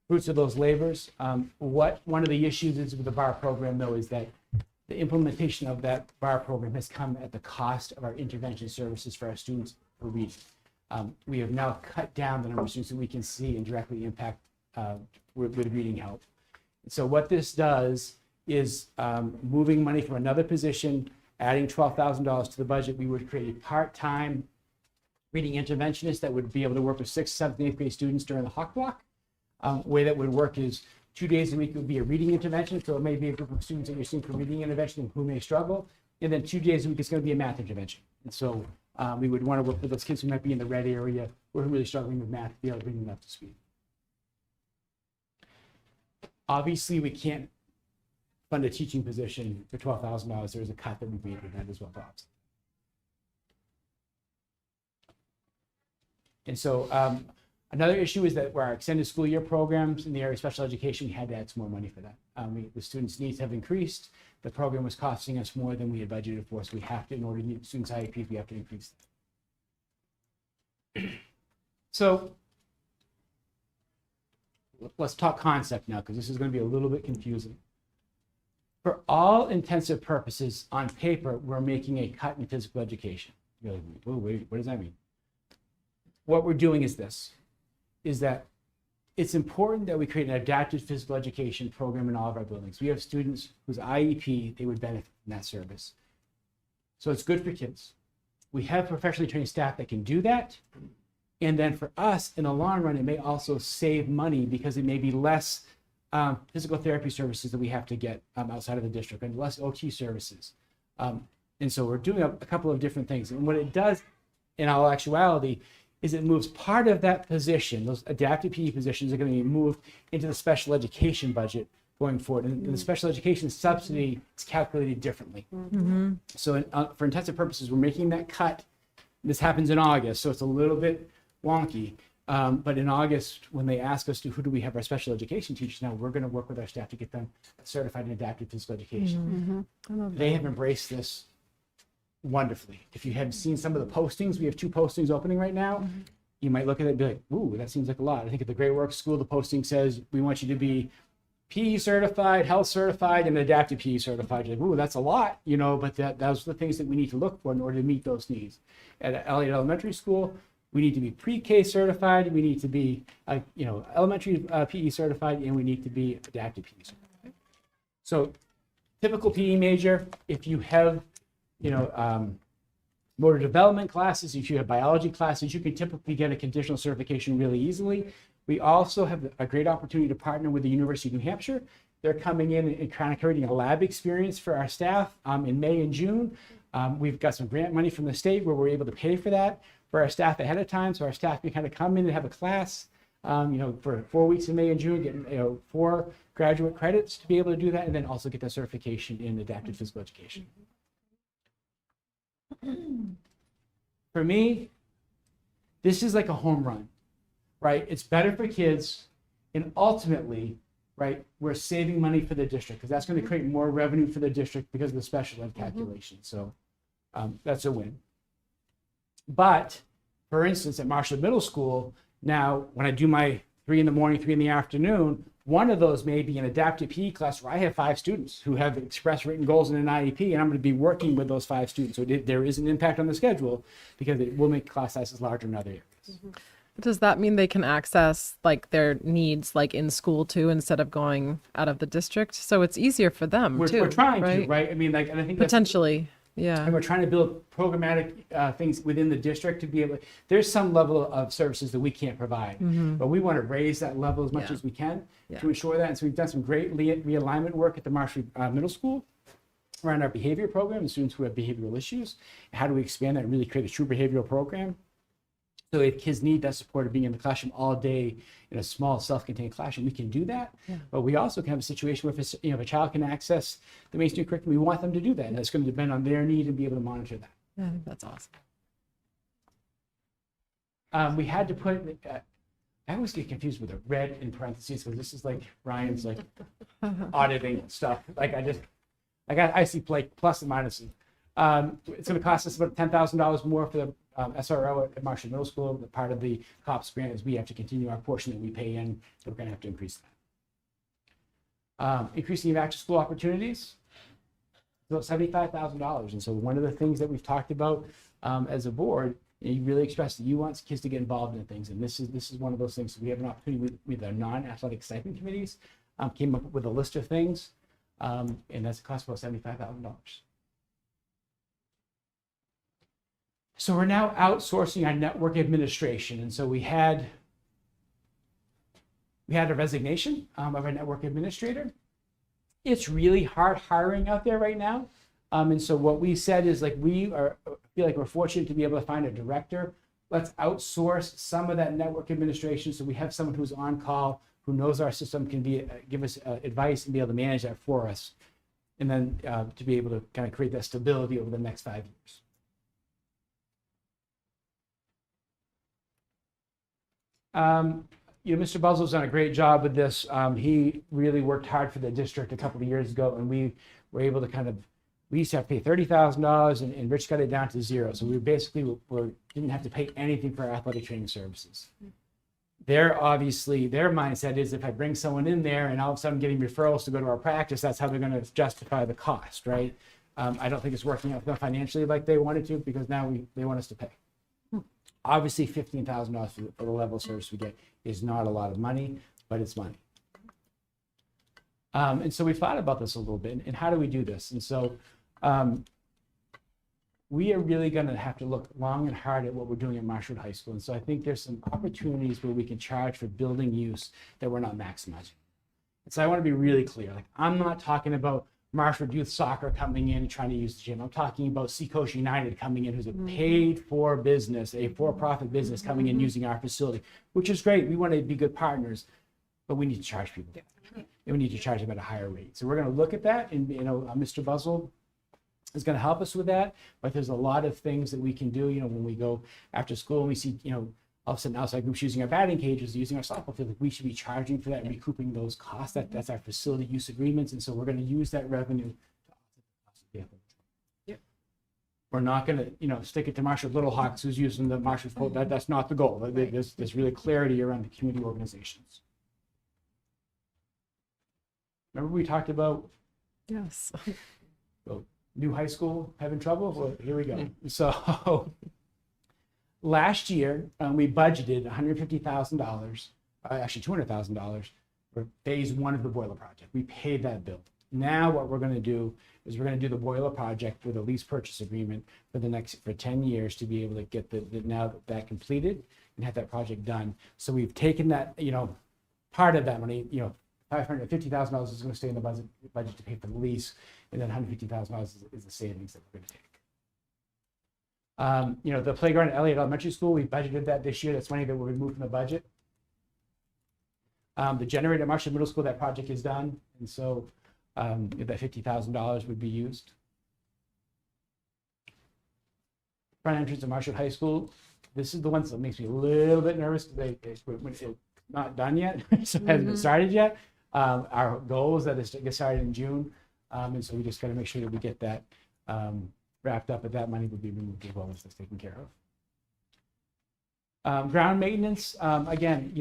Speaker 1: fruits of those labors. One of the issues is with the BAR program, though, is that the implementation of that BAR program has come at the cost of our intervention services for our students per reading. We have now cut down the number of students that we can see and directly impact with reading help. So what this does is moving money from another position, adding $12,000 to the budget. We would create a part-time reading interventionist that would be able to work with 6th, 7th, and 8th grade students during the Hawk Block. Way that would work is 2 days a week would be a reading intervention. So it may be a group of students that you're seeing for reading intervention who may struggle. And then 2 days a week is going to be a math intervention. And so we would want to work with those kids who might be in the red area or who are really struggling with math to be able to bring them up to speed. Obviously, we can't fund a teaching position for $12,000. There's a cut that we made with that as well, Bob. And so another issue is that where our extended school year programs in the area of special education, we had to add some more money for that. The students' needs have increased. The program was costing us more than we had budgeted for, so we have to, in order to meet students' IEPs, we have to increase that. So let's talk concept now, because this is going to be a little bit confusing. For all intensive purposes, on paper, we're making a cut in physical education. You're like, whoa, wait, what does that mean? What we're doing is this, is that it's important that we create an adapted physical education program in all of our buildings. We have students whose IEP, they would benefit from that service. So it's good for kids. We have professionally trained staff that can do that. And then for us, in the long run, it may also save money because it may be less physical therapy services that we have to get outside of the district and less OT services. And so we're doing a couple of different things. And what it does in all actuality is it moves part of that position, those adaptive PE positions are going to be moved into the special education budget going forward. And the special education subsidy is calculated differently. So for intensive purposes, we're making that cut. This happens in August, so it's a little bit wonky. But in August, when they ask us to who do we have our special education teachers now, we're going to work with our staff to get them certified in adaptive physical education. They have embraced this wonderfully. If you had seen some of the postings, we have 2 postings opening right now. You might look at it and be like, ooh, that seems like a lot. I think at the Great Works School, the posting says, we want you to be PE certified, health certified, and adaptive PE certified. You're like, ooh, that's a lot, you know, but those are the things that we need to look for in order to meet those needs. At Elliott Elementary School, we need to be pre-K certified, we need to be, elementary PE certified, and we need to be adaptive PE certified. So typical PE major, if you have motor development classes, if you have biology classes, you can typically get a conditional certification really easily. We also have a great opportunity to partner with the University of New Hampshire. They're coming in and kind of creating a lab experience for our staff in May and June. We've got some grant money from the state where we're able to pay for that for our staff ahead of time. So our staff can kind of come in and have a class, for 4 weeks in May and June, getting 4 graduate credits to be able to do that, and then also get that certification in adapted physical education. For me, this is like a home run, right? It's better for kids, and ultimately, right, we're saving money for the district because that's going to create more revenue for the district because of the special ed calculation. So that's a win. But for instance, at Marshall Middle School, now when I do my 3 in the morning, 3 in the afternoon, one of those may be an adaptive PE class where I have 5 students who have expressed written goals in an IEP, and I'm going to be working with those 5 students. So there is an impact on the schedule because it will make class sizes larger in other areas.
Speaker 2: Does that mean they can access like their needs like in school too instead of going out of the district? So it's easier for them too.
Speaker 1: We're trying
Speaker 2: right?
Speaker 1: to, right? I mean, and I think that's,
Speaker 2: Potentially, yeah.
Speaker 1: and we're trying to build programmatic things within the district to be able. There's some level of services that we can't provide, but we want to raise that level as much as we can to ensure that. And so we've done some great realignment work at the Marshall Middle School around our behavior program and students who have behavioral issues. How do we expand that and really create a true behavioral program? So if kids need that support of being in the classroom all day in a small self-contained classroom, we can do that. But we also can have a situation where if a child can access the mainstream curriculum, we want them to do that. And that's going to depend on their need and be able to monitor that.
Speaker 2: Yeah, I think that's awesome.
Speaker 1: We had to put, I always get confused with the red in parentheses because this is like Ryan's like auditing stuff. Like I see like plus and minuses. It's going to cost us about $10,000 more for the SRO at Marshall Middle School. The part of the COPS grant is we have to continue our portion that we pay in, so we're going to have to increase that. Increasing after school opportunities, about $75,000. And so one of the things that we've talked about as a board, you really expressed that you want kids to get involved in things, and this is one of those things. So we have an opportunity with our non-athletic stipend committees, came up with a list of things. And that's a cost about $75,000. So we're now outsourcing our network administration. And so we had a resignation of our network administrator. It's really hard hiring out there right now. And so what we said is like, feel like we're fortunate to be able to find a director. Let's outsource some of that network administration. So we have someone who's on call, who knows our system, can give us advice and be able to manage that for us. And then to be able to kind of create that stability over the next 5 years. Mr. Buzzell's done a great job with this. He really worked hard for the district a couple of years ago, and we were able to we used to have to pay $30,000, and Rich got it down to zero. So we basically didn't have to pay anything for our athletic training services. Their mindset is if I bring someone in there and all of a sudden getting referrals to go to our practice, that's how they're going to justify the cost, right? I don't think it's working out financially like they wanted to, because now they want us to pay. Obviously, $15,000 for the level of service we get is not a lot of money, but it's money. And so we thought about this a little bit, and how do we do this? And so we are really going to have to look long and hard at what we're doing at Marshwood High School. And so I think there's some opportunities where we can charge for building use that we're not maximizing. And so I want to be really clear. Like, I'm not talking about Marshwood Youth Soccer coming in and trying to use the gym. I'm talking about Seacoast United coming in, who's a paid-for business, a for-profit business coming in using our facility, which is great. We want to be good partners, but we need to charge people. And we need to charge them at a higher rate. So we're going to look at that, and Mr. Buzzell is going to help us with that. But there's a lot of things that we can do. When we go after school and we see, all of a sudden outside groups using our batting cages, using our softball field, we should be charging for that and recouping those costs. That's our facility use agreements, and so we're going to use that revenue to offset the cost of the athletic. Yep. We're not going to, stick it to Marshwood Little Hawks who's using the Marshwood Fold. That's not the goal. There's really clarity around the community organizations. Remember we talked about
Speaker 2: Yes.
Speaker 1: new high school having trouble? Well, here we go. So last year, we budgeted $150,000, actually $200,000 for phase 1 of the boiler project. We paid that bill. Now what we're going to do is we're going to do the boiler project with a lease purchase agreement for 10 years to be able to get that completed and have that project done. So we've taken that, part of that money, $550,000 is going to stay in the budget to pay for the lease, and then $150,000 is the savings that we're going to take. The playground at Elliott Elementary School, we budgeted that this year. That's money that will be moved from the budget. The generator at Marshwood Middle School, that project is done, and so that $50,000 would be used. Front entrance of Marshwood High School, this is the one that makes me a little bit nervous because it's not done yet, so it hasn't been started yet. Our goal is that it gets started in June, and so we just got to make sure that we get that wrapped up, but that money would be removed as well as that's taken care of. Ground maintenance, again,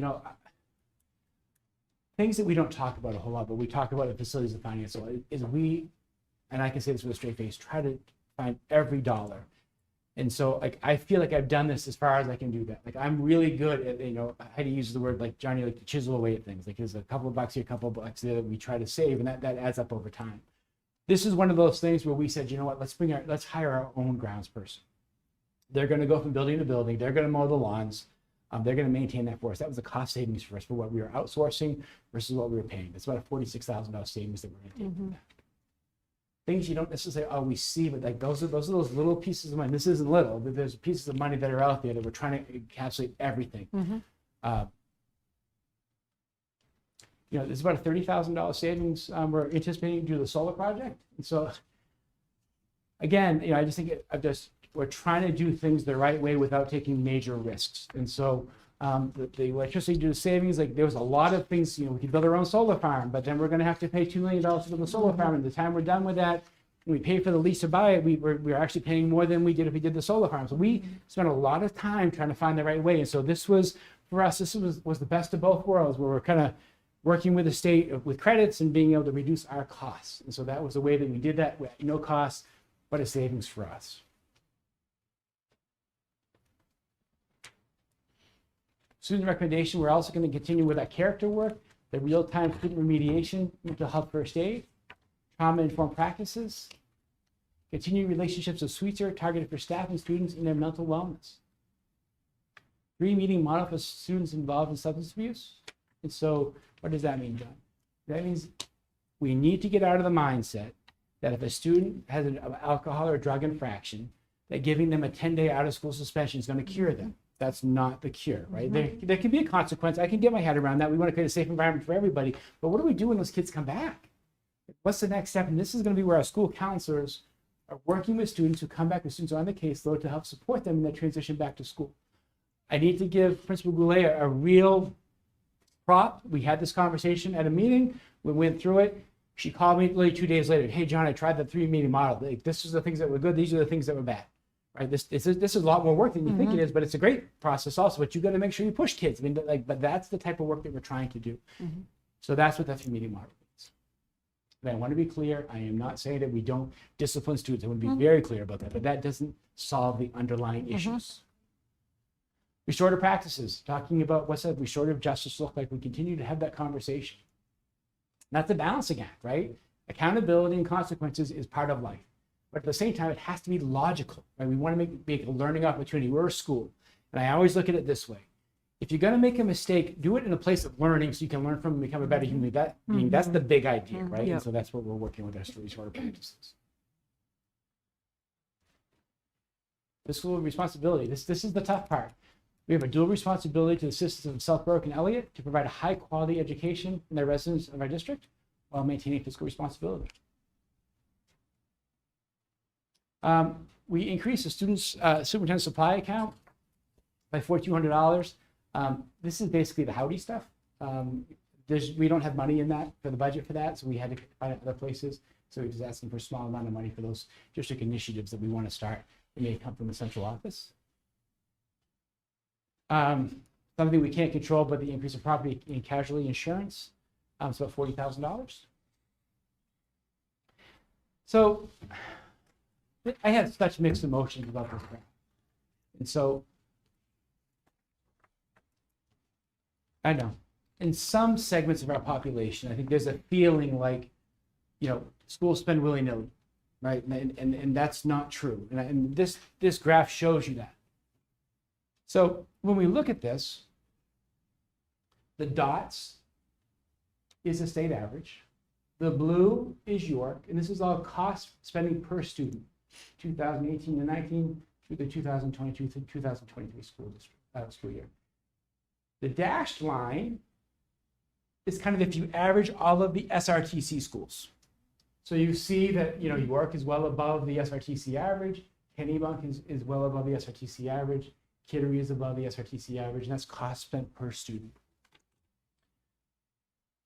Speaker 1: things that we don't talk about a whole lot, but we talk about in facilities and finance. So is and I can say this with a straight face, try to find every dollar. And so I feel like I've done this as far as I can do that. Like, I'm really good at, Heidi uses the word like Johnny, like to chisel away at things. Like, there's a couple of bucks here, a couple of bucks there that we try to save, and that adds up over time. This is one of those things where we said, you know what, let's hire our own grounds person. They're going to go from building to building. They're going to mow the lawns. They're going to maintain that for us. That was a cost savings for us for what we were outsourcing versus what we were paying. It's about a $46,000 savings that we're going to take from that. Things you don't necessarily always see, but like those are those little pieces of money. This isn't little, but there's pieces of money that are out there that we're trying to encapsulate everything. There's about a $30,000 savings we're anticipating due to the solar project. And so, again, I just think we're trying to do things the right way without taking major risks. And so, the electricity due to savings, like there was a lot of things, we could build our own solar farm, but then we're going to have to pay $2 million to build a solar farm. And the time we're done with that, and we pay for the lease to buy it, we're actually paying more than we did if we did the solar farm. So we spent a lot of time trying to find the right way. And so this was, for us, this was the best of both worlds, where we're kind of working with the state with credits and being able to reduce our costs. And so that was the way that we did that, with no cost, but a savings for us. Student recommendation, we're also going to continue with our character work, the real-time student remediation, mental health first aid, trauma-informed practices, continued relationships with Sweetser targeted for staff and students in their mental wellness. 3 meeting model for students involved in substance abuse. And so what does that mean, John? That means we need to get out of the mindset that if a student has an alcohol or drug infraction, that giving them a 10-day out of school suspension is going to cure them. That's not the cure, right? There can be a consequence. I can get my head around that. We want to create a safe environment for everybody. But what do we do when those kids come back? What's the next step? And this is going to be where our school counselors are working with students who come back with students on the caseload to help support them in their transition back to school. I need to give Principal Goulet a real prop. We had this conversation at a meeting. We went through it. She called me literally 2 days later. Hey, John, I tried the 3 meeting model. Like, this is the things that were good. These are the things that were bad. Right? This is a lot more work than you think it is, but it's a great process also. But you got to make sure you push kids. I mean, but that's the type of work that we're trying to do. So that's what that 3 meeting model means. And I want to be clear. I am not saying that we don't discipline students. I want to be very clear about that. But that doesn't solve the underlying issues. Restorative practices, talking about what's that restorative justice look like. We continue to have that conversation. That's a balancing act, right? Accountability and consequences is part of life. But at the same time, it has to be logical, right? We want to make a learning opportunity. We're a school. And I always look at it this way. If you're going to make a mistake, do it in a place of learning so you can learn from and become a better human being. That's the big idea, right?
Speaker 2: Yep.
Speaker 1: And so that's what we're working with our restorative practices. Fiscal responsibility. This is the tough part. We have a dual responsibility to the citizens of South Berwick and Elliott to provide a high quality education in the residents of our district while maintaining fiscal responsibility. We increased the students' superintendent supply account by $4,200. This is basically the Howdy stuff. We don't have money in that for the budget for that, so we had to find it other places. So we're just asking for a small amount of money for those district initiatives that we want to start. It may come from the central office. Something we can't control, but the increase of property and casualty insurance. It's about $40,000. So I have such mixed emotions about this grant. And so I know in some segments of our population, I think there's a feeling like, schools spend willy-nilly, right? And that's not true. And this graph shows you that. So when we look at this, the dots is the state average. The blue is York, and this is all cost spending per student, 2018 to 19 through the 2022 to 2023 school year. The dashed line is kind of if you average all of the SRTC schools. So you see that York is well above the SRTC average, Kennebunk is well above the SRTC average, Kittery is above the SRTC average, and that's cost spent per student.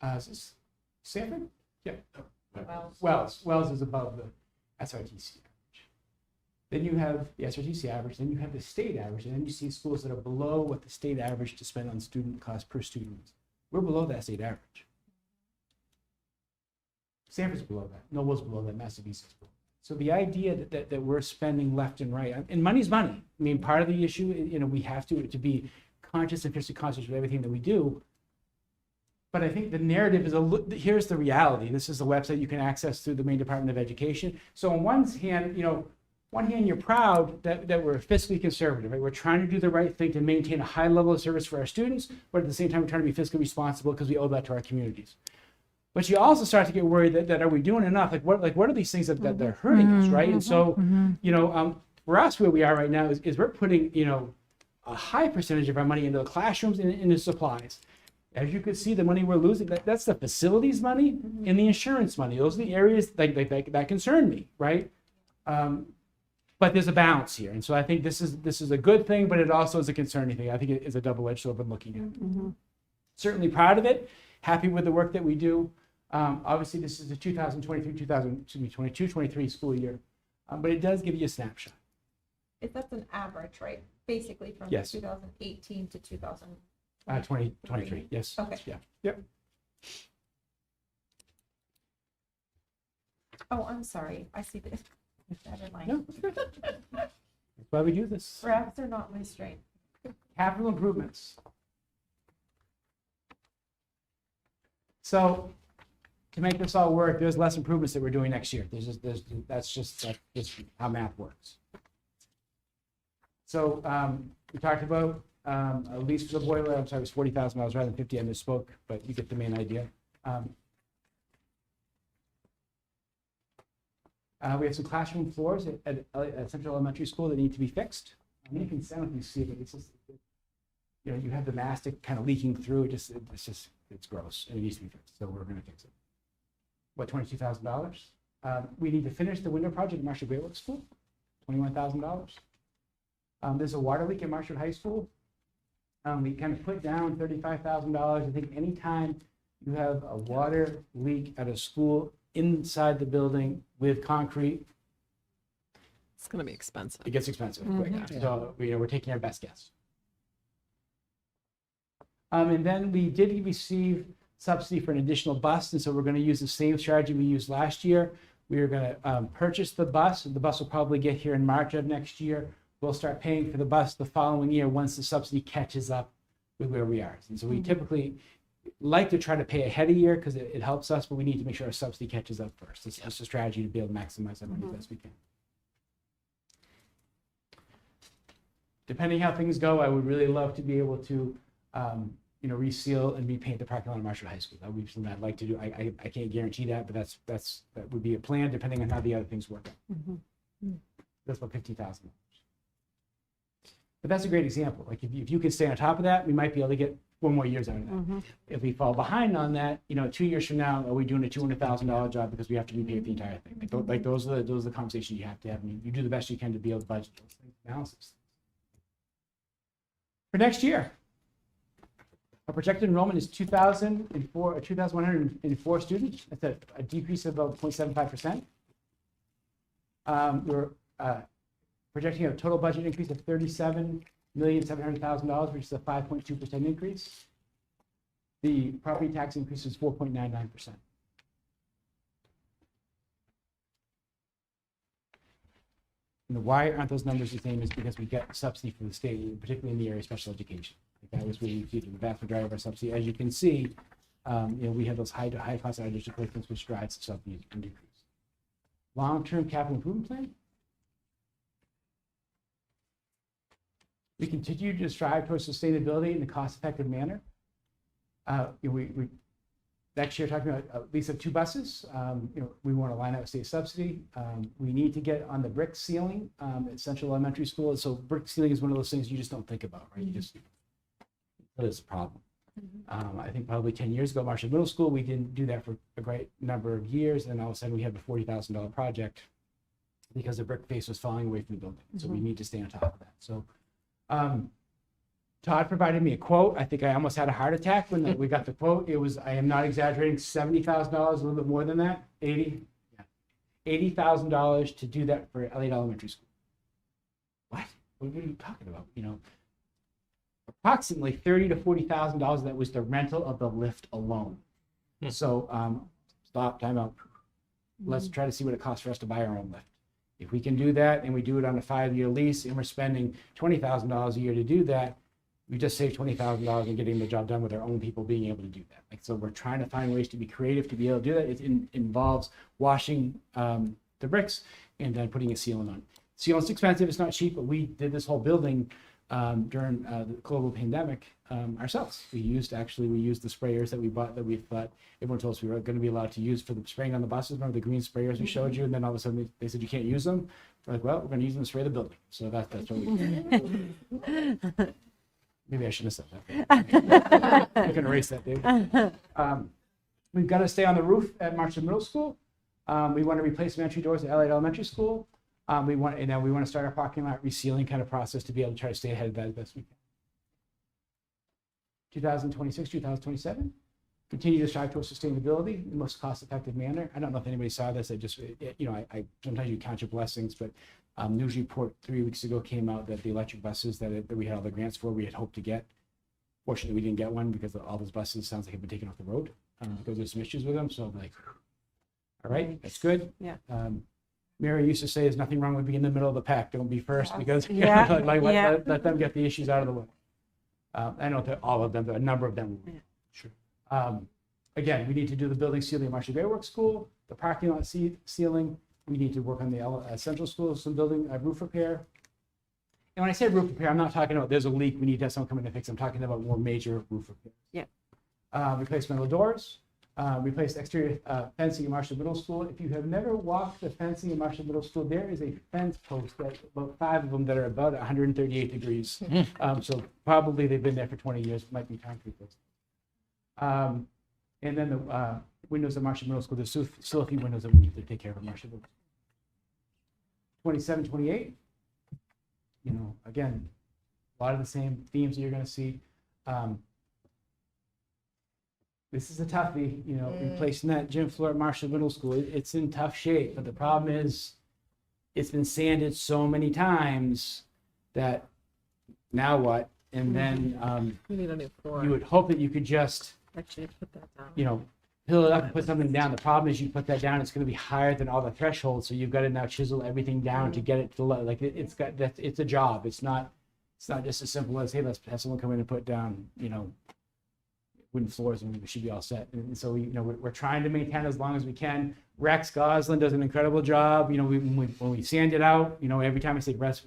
Speaker 1: Is this Sanford? Yeah. Wells is above the SRTC average. Then you have the SRTC average, then you have the state average, and then you see schools that are below what the state average to spend on student cost per student is. We're below that state average. Sanford's below that. Noble's below that. Massachusetts is below that. So the idea that we're spending left and right, and money's money. I mean, part of the issue, we have to be conscious and fiscally conscious with everything that we do. But I think the narrative is here's the reality. This is a website you can access through the Maine Department of Education. So on one hand, you're proud that we're fiscally conservative, right? We're trying to do the right thing to maintain a high level of service for our students, but at the same time, we're trying to be fiscally responsible because we owe that to our communities. But you also start to get worried that are we doing enough? What are these things that are hurting us, right? And so, for us, where we are right now is we're putting, a high percentage of our money into the classrooms and into supplies. As you can see, the money we're losing, that's the facilities money and the insurance money. Those are the areas that concern me, right? But there's a balance here. And so I think this is a good thing, but it also is a concerning thing. I think it is a double-edged sword we're looking at. Certainly proud of it, happy with the work that we do. Obviously, this is the 22-23 school year, but it does give you a snapshot.
Speaker 4: If that's an average, right? Basically from
Speaker 1: Yes.
Speaker 4: 2018 to 2000.
Speaker 1: 2023, yes.
Speaker 4: Okay.
Speaker 1: Yeah. Yep.
Speaker 4: Oh, I'm sorry. I see this. Never mind.
Speaker 1: No, that's good. That's why we do this.
Speaker 4: Graphs are not my strength.
Speaker 1: Capital improvements. So to make this all work, there's less improvements that we're doing next year. That's just how math works. So we talked about a lease for the boiler. I'm sorry, it was $40,000 rather than 50. I misspoke, but you get the main idea. We have some classroom floors at Central Elementary School that need to be fixed. I don't know if you see it, but it's just, you know, you have the mastic kind of leaking through. It's gross and it needs to be fixed. So we're going to fix it. What, $22,000? We need to finish the window project at Marshall Great Lakes School, $21,000. There's a water leak at Marshall High School. We kind of put down $35,000. I think anytime you have a water leak at a school inside the building with concrete,
Speaker 2: It's going to be expensive.
Speaker 1: it gets expensive quick. So we're taking our best guess. And then we did receive subsidy for an additional bus, and so we're going to use the same strategy we used last year. We are going to purchase the bus. The bus will probably get here in March of next year. We'll start paying for the bus the following year once the subsidy catches up with where we are. And so we typically like to try to pay ahead a year because it helps us, but we need to make sure our subsidy catches up first. That's just a strategy to be able to maximize our money as best we can. Depending how things go, I would really love to be able to reseal and repaint the parking lot of Marshall High School. That would be something I'd like to do. I can't guarantee that, but that would be a plan depending on how the other things work out. That's about $50,000. But that's a great example. Like if you can stay on top of that, we might be able to get 4 more years out of that. If we fall behind on that, 2 years from now, are we doing a $200,000 job because we have to repay the entire thing? Like those are the conversations you have to have. And you do the best you can to be able to budget those things, analysis. For next year, our projected enrollment is 2,104 students. That's a decrease of about 0.75%. We're projecting a total budget increase of $37,700,000, which is a 5.2% increase. The property tax increase is 4.99%. And why aren't those numbers the same is because we get subsidy from the state, particularly in the area of special education. That was where we received the vast majority of our subsidy. As you can see, we have those high cost out-of-district placements, which drives the subsidy and decrease. Long-term capital improvement plan. We continue to strive towards sustainability in a cost-effective manner. We next year talking about a lease of 2 buses. We want to line up with state subsidy. We need to get on the brick ceiling at Central Elementary School. So brick ceiling is one of those things you just don't think about, right? That is a problem. I think probably 10 years ago, Marshall Middle School, we didn't do that for a great number of years, and all of a sudden we have a $40,000 project because the brick face was falling away from the building. So we need to stay on top of that. So Todd provided me a quote. I think I almost had a heart attack when we got the quote. It was, I am not exaggerating, $70,000, a little bit more than that, $80,000 to do that for Elliott Elementary School. What are you talking about? Approximately $30,000 to $40,000 of that was the rental of the lift alone. So stop, time out. Let's try to see what it costs for us to buy our own lift. If we can do that and we do it on a 5-year lease and we're spending $20,000 a year to do that, we just saved $20,000 in getting the job done with our own people being able to do that. So we're trying to find ways to be creative to be able to do that. It involves washing the bricks and then putting a sealant on. Sealant's expensive, it's not cheap, but we did this whole building during the global pandemic ourselves. We used the sprayers that we bought that we thought everyone told us we were going to be allowed to use for the spraying on the buses. Remember the green sprayers we showed you, and then all of a sudden they said you can't use them. We're like, well, we're going to use them to spray the building. So that's what we did. Maybe I shouldn't have said that. I can erase that, Dave. We've got to stay on the roof at Marshall Middle School. We want to replace some entry doors at Elliott Elementary School. We want to start our parking lot resealing kind of process to be able to try to stay ahead of that as best we can. 2026, 2027, continue to strive towards sustainability in the most cost-effective manner. I don't know if anybody saw this. I sometimes you count your blessings, but news report 3 weeks ago came out that the electric buses that we had all the grants for, we had hoped to get. Fortunately, we didn't get one because all those buses sounds like have been taken off the road because there's some issues with them. So I'm like, all right, that's good.
Speaker 2: Yeah.
Speaker 1: Mary used to say, "There's nothing wrong with being in the middle of the pack. Don't be first," because
Speaker 2: Yeah.
Speaker 1: let them get the issues out of the way. I know that all of them, but a number of them. Sure. Again, we need to do the building ceiling at Marshall Gray Works School, the parking lot ceiling. We need to work on the Central School, some building roof repair. And when I say roof repair, I'm not talking about there's a leak, we need to have someone come in and fix. I'm talking about more major roof repair.
Speaker 2: Yeah.
Speaker 1: Replace metal doors, replace exterior fencing at Marshall Middle School. If you have never walked the fencing at Marshall Middle School, there is a fence post, that about 5 of them that are about 138 degrees. So probably they've been there for 20 years, might be time to replace. And then the windows at Marshall Middle School, there's still a few windows that we need to take care of at Marshall Middle School. 27, 28, you know, again, a lot of the same themes that you're going to see. This is a toughie, you know, replacing that gym floor at Marshall Middle School. It's in tough shape, but the problem is it's been sanded so many times that now what? And then
Speaker 2: We need a new floor.
Speaker 1: you would hope that you could just,
Speaker 2: Actually, put that down.
Speaker 1: you know, fill it up and put something down. The problem is you put that down, it's going to be higher than all the thresholds. So you've got to now chisel everything down to get it to like it's a job. It's not just as simple as, hey, let's have someone come in and put down, you know, wooden floors and we should be all set. And so we're trying to maintain as long as we can. Rex Goslin does an incredible job. You know, when we sand it out, you know, every time I say Rex,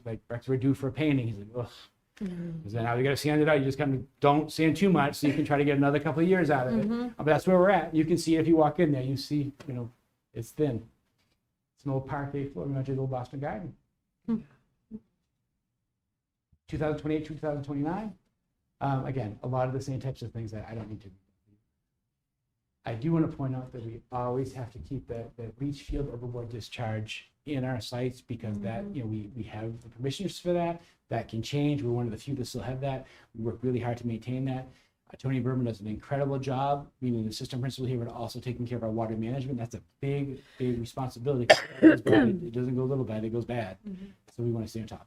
Speaker 1: we're due for a painting. He's like, ugh. Because then now you got to sand it out. You just kind of don't sand too much, so you can try to get another couple of years out of it. But that's where we're at. You can see if you walk in there, you see, you know, it's thin. It's an old parquet floor, much like old Boston Garden. 2028, 2029. Again, a lot of the same types of things that I don't need to. I do want to point out that we always have to keep that leach field overboard discharge in our sites, because that, you know, we have the permissions for that. That can change. We're one of the few that still have that. We work really hard to maintain that. Tony Berman does an incredible job, being the assistant principal here, but also taking care of our water management. That's a big, big responsibility. It doesn't go a little bad, it goes bad. So we want to stay on top.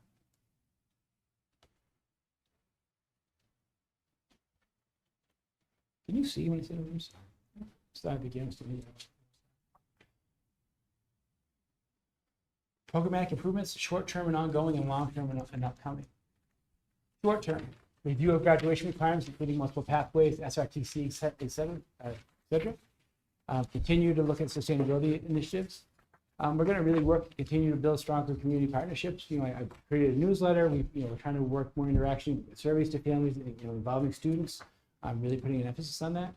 Speaker 1: Can you see when I say the rooms? Start again. Programmatic improvements, short-term and ongoing, and long-term and upcoming. Short-term, review of graduation requirements, including multiple pathways, SRTC, et cetera. Continue to look at sustainability initiatives. We're going to really continue to build stronger community partnerships. You know, I created a newsletter. We're trying to work more interaction surveys to families, you know, involving students. I'm really putting an emphasis on that.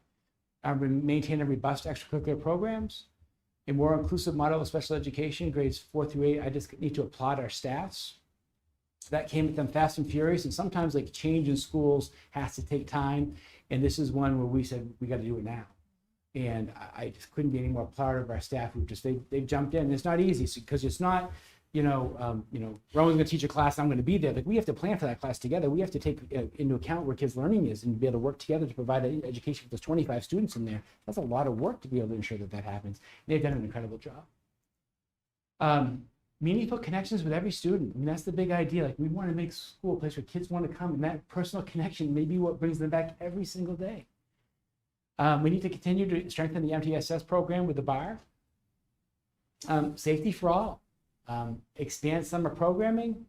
Speaker 1: We maintain and robust extracurricular programs. A more inclusive model of special education, grades 4 through 8. I just need to applaud our staffs. That came at them fast and furious, and sometimes like change in schools has to take time. And this is one where we said we got to do it now. And I just couldn't be any more proud of our staff who just they've jumped in. It's not easy because it's not, Rowan's going to teach a class, I'm going to be there. Like, we have to plan for that class together. We have to take into account where kids' learning is and be able to work together to provide an education. If there's 25 students in there, that's a lot of work to be able to ensure that happens. And they've done an incredible job. Meaningful connections with every student. I mean, that's the big idea. Like, we want to make school a place where kids want to come, and that personal connection may be what brings them back every single day. We need to continue to strengthen the MTSS program with the bar. Safety for all. Expand summer programming,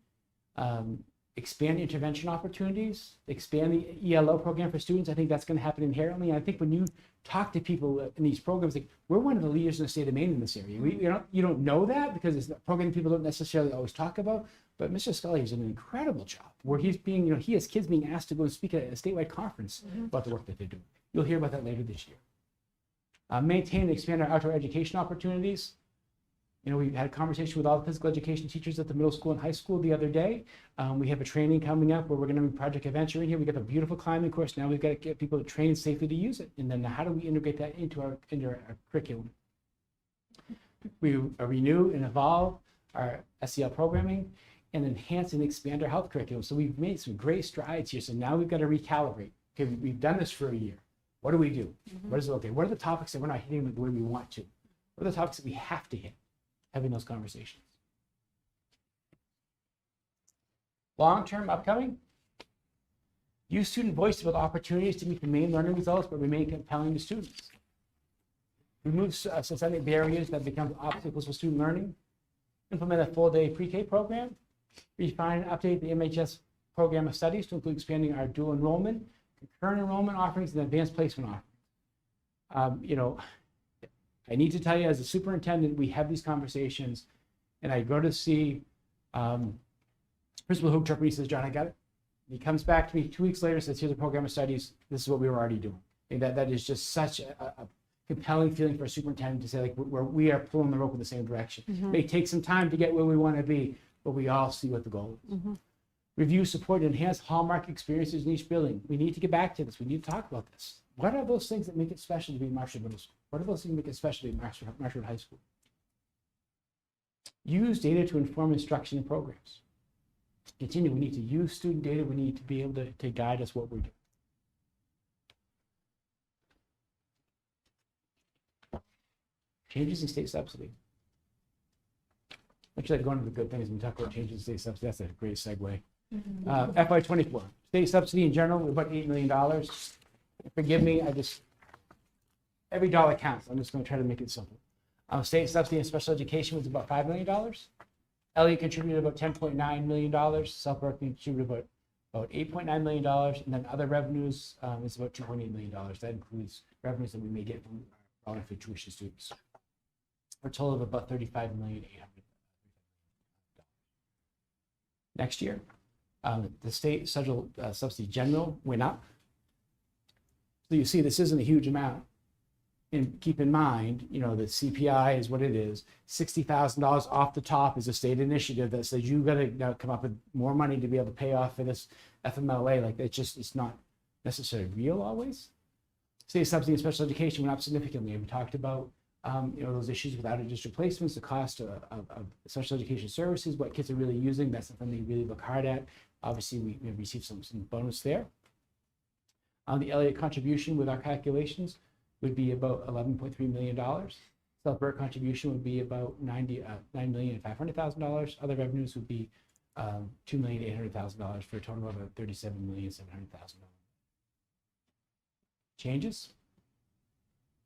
Speaker 1: expand intervention opportunities, expand the ELO program for students. I think that's going to happen inherently. And I think when you talk to people in these programs, like, we're one of the leaders in the state of Maine in this area. You don't know that because it's a program people don't necessarily always talk about. But Mr. Scully has done an incredible job where he's being, he has kids being asked to go and speak at a statewide conference about the work that they're doing. You'll hear about that later this year. Maintain and expand our outdoor education opportunities. We had a conversation with all the physical education teachers at the middle school and high school the other day. We have a training coming up where we're going to be Project Adventure in here. We got a beautiful climbing course. Now we've got to get people trained safely to use it. And then how do we integrate that into our curriculum? We renew and evolve our SEL programming and enhance and expand our health curriculum. So we've made some great strides here. So now we've got to recalibrate. Okay, we've done this for a year. What do we do? What is it? Okay, what are the topics that we're not hitting the way we want to? What are the topics that we have to hit? Having those conversations. Long-term upcoming. Use student voice to build opportunities to meet the main learning results, but remain compelling to students. Remove systemic barriers that become obstacles for student learning. Implement a full-day pre-K program. Refine and update the MHS program of studies to include expanding our dual enrollment, concurrent enrollment offerings, and advanced placement offerings. You know, I need to tell you, as a superintendent, we have these conversations, and I go to see Principal Hoogtrup, and he says, John, I got it. He comes back to me 2 weeks later, says, here's a program of studies. This is what we were already doing. And that is just such a compelling feeling for a superintendent to say, like, we are pulling the rope in the same direction. It may take some time to get where we want to be, but we all see what the goal is. Review, support, and enhance hallmark experiences in each building. We need to get back to this. We need to talk about this. What are those things that make it special to be Marshall Middle School? What are those things that make it special to be Marshall High School? Use data to inform instruction and programs. Continue, we need to use student data. We need to be able to guide us what we're doing. Changes in state subsidy. Actually, going to the good things, when we talk about changes in state subsidy, that's a great segue. FY24, state subsidy in general, about $8 million. Forgive me, every dollar counts. I'm just going to try to make it simple. State subsidy in special education was about $5 million. Elliott contributed about $10.9 million. South Berkeley contributed about $8.9 million. And then other revenues is about $2.8 million. That includes revenues that we may get from volunteer tuition students. For a total of about $35.8 million. Next year, the state federal subsidy general went up. So you see, this isn't a huge amount. And keep in mind, you know, the CPI is what it is. $60,000 off the top is a state initiative that says you got to now come up with more money to be able to pay off for this FMLA. Like, it's not necessarily real always. State subsidy in special education went up significantly. We talked about you know, those issues with out-of-district placements, the cost of special education services, what kids are really using. That's something they really look hard at. Obviously, we received some bonus there. The Elliott contribution with our calculations would be about $11.3 million. South Berkeley contribution would be about $9,500,000. Other revenues would be $2,800,000 for a total of $37,700,000. Changes?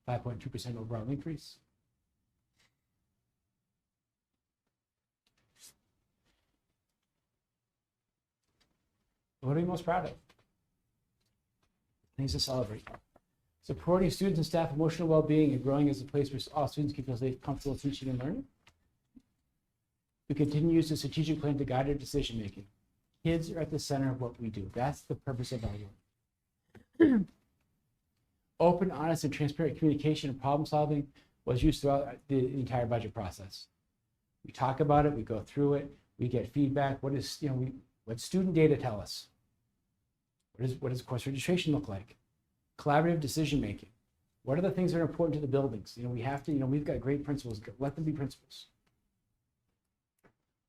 Speaker 1: 5.2% overall increase. What are you most proud of? Things to celebrate. Supporting students and staff emotional well-being and growing as a place where all students can feel safe, comfortable teaching and learning. We continue to use the strategic plan to guide our decision-making. Kids are at the center of what we do. That's the purpose of our work. Open, honest, and transparent communication and problem solving was used throughout the entire budget process. We talk about it, we go through it, we get feedback. What student data tell us? What does course registration look like? Collaborative decision making. What are the things that are important to the buildings? You know, we have to, you know, we've got great principals, let them be principals.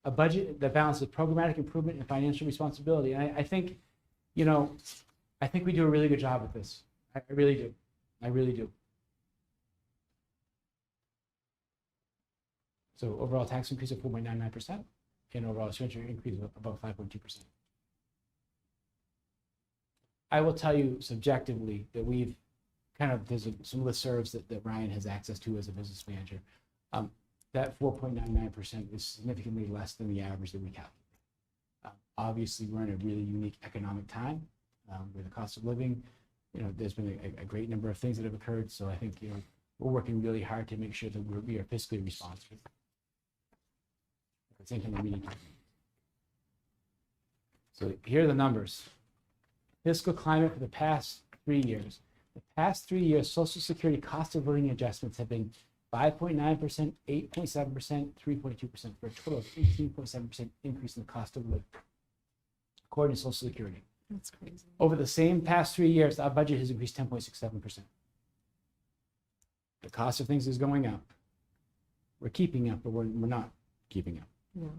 Speaker 1: A budget that balances programmatic improvement and financial responsibility. And I think, you know, I think we do a really good job with this. I really do. I really do. So overall tax increase of 4.99% and overall expenditure increase of about 5.2%. I will tell you subjectively that we've there's some listservs that Ryan has access to as a business manager. That 4.99% is significantly less than the average that we calculate. Obviously, we're in a really unique economic time where the cost of living, you know, there's been a great number of things that have occurred. So I think, you know, we're working really hard to make sure that we are fiscally responsible. At the same time, we need to. So here are the numbers. Fiscal climate for the past 3 years. The past 3 years, Social Security cost of living adjustments have been 5.9%, 8.7%, 3.2%, for a total of 18.7% increase in the cost of living, according to Social Security.
Speaker 2: That's crazy.
Speaker 1: Over the same past 3 years, our budget has increased 10.67%. The cost of things is going up. We're keeping up, but we're not keeping up.
Speaker 2: No.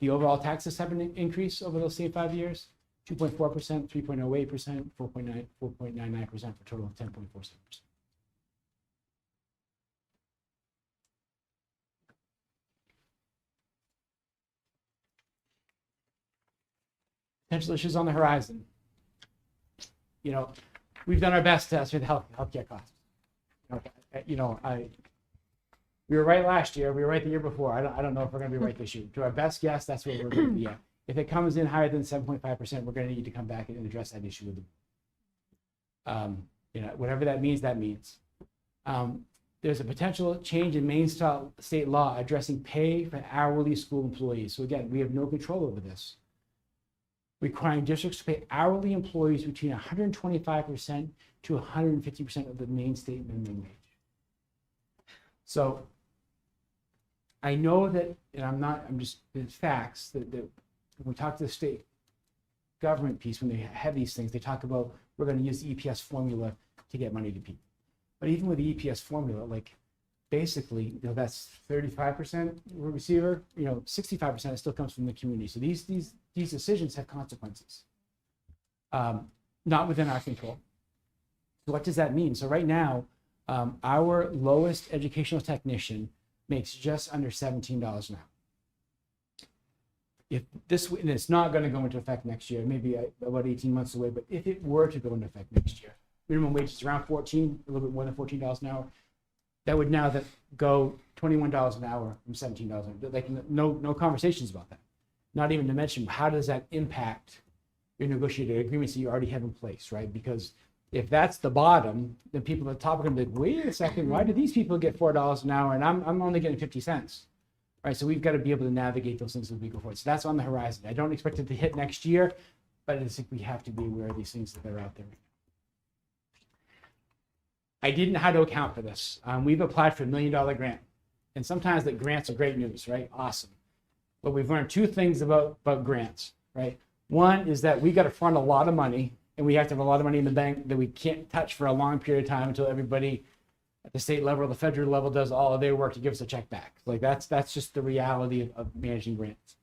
Speaker 1: The overall taxes have been increased over those same 5 years, 2.4%, 3.08%, 4.99%, for a total of 10.47%. Potential issues on the horizon. You know, we've done our best to estimate the healthcare costs. We were right last year. We were right the year before. I don't know if we're going to be right this year. To our best guess, that's where we're going to be at. If it comes in higher than 7.5%, we're going to need to come back and address that issue with them. whatever that means, that means. There's a potential change in Maine state law addressing pay for hourly school employees. So again, we have no control over this. Requiring districts to pay hourly employees between 125% to 150% of the Maine state minimum wage. So I know that, and I'm just, there's facts that when we talk to the state government piece, when they have these things, they talk about, we're going to use the EPS formula to get money to people. But even with the EPS formula, like basically, that's 35% receiver, 65% still comes from the community. So these decisions have consequences, not within our control. So what does that mean? So right now, our lowest educational technician makes just under $17 an hour. If this, and it's not going to go into effect next year, maybe about 18 months away, but if it were to go into effect next year, minimum wage is around 14, a little bit more than $14 an hour. That would now go $21 an hour from $17 an hour. Like no conversations about that. Not even to mention, how does that impact your negotiated agreements that you already have in place, right? Because if that's the bottom, then people at the top are going to be like, wait a second, why do these people get $4 an hour and I'm only getting 50 cents? Right, so we've got to be able to navigate those things as we go forward. So that's on the horizon. I don't expect it to hit next year, but I just think we have to be aware of these things that are out there. I didn't know how to account for this. We've applied for $1 million grant. And sometimes the grants are great news, right? Awesome. But we've learned two things about grants, right? One is that we got to front a lot of money, and we have to have a lot of money in the bank that we can't touch for a long period of time until everybody at the state level or the federal level does all of their work to give us a check back. Like that's just the reality of managing grants.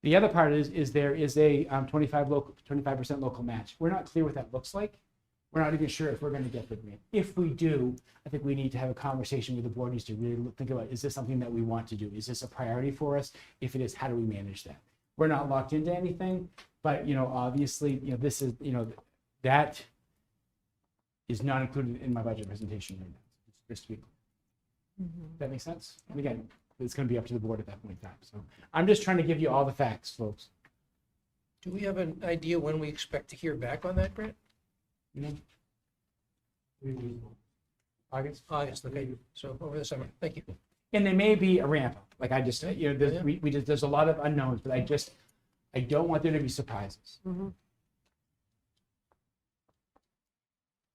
Speaker 1: The other part is there is a 25% local match. We're not clear what that looks like. We're not even sure if we're going to get the grant. If we do, I think we need to have a conversation with the board needs to really think about, is this something that we want to do? Is this a priority for us? If it is, how do we manage that? We're not locked into anything, but obviously, this is, that is not included in my budget presentation right now. Just to be clear. That makes sense? And again, it's going to be up to the board at that point in time. So I'm just trying to give you all the facts, folks.
Speaker 5: Do we have an idea when we expect to hear back on that grant?
Speaker 1: August.
Speaker 5: August, okay. So over the summer. Thank you.
Speaker 1: And there may be a ramp up. Like I just, there's a lot of unknowns, but I don't want there to be surprises.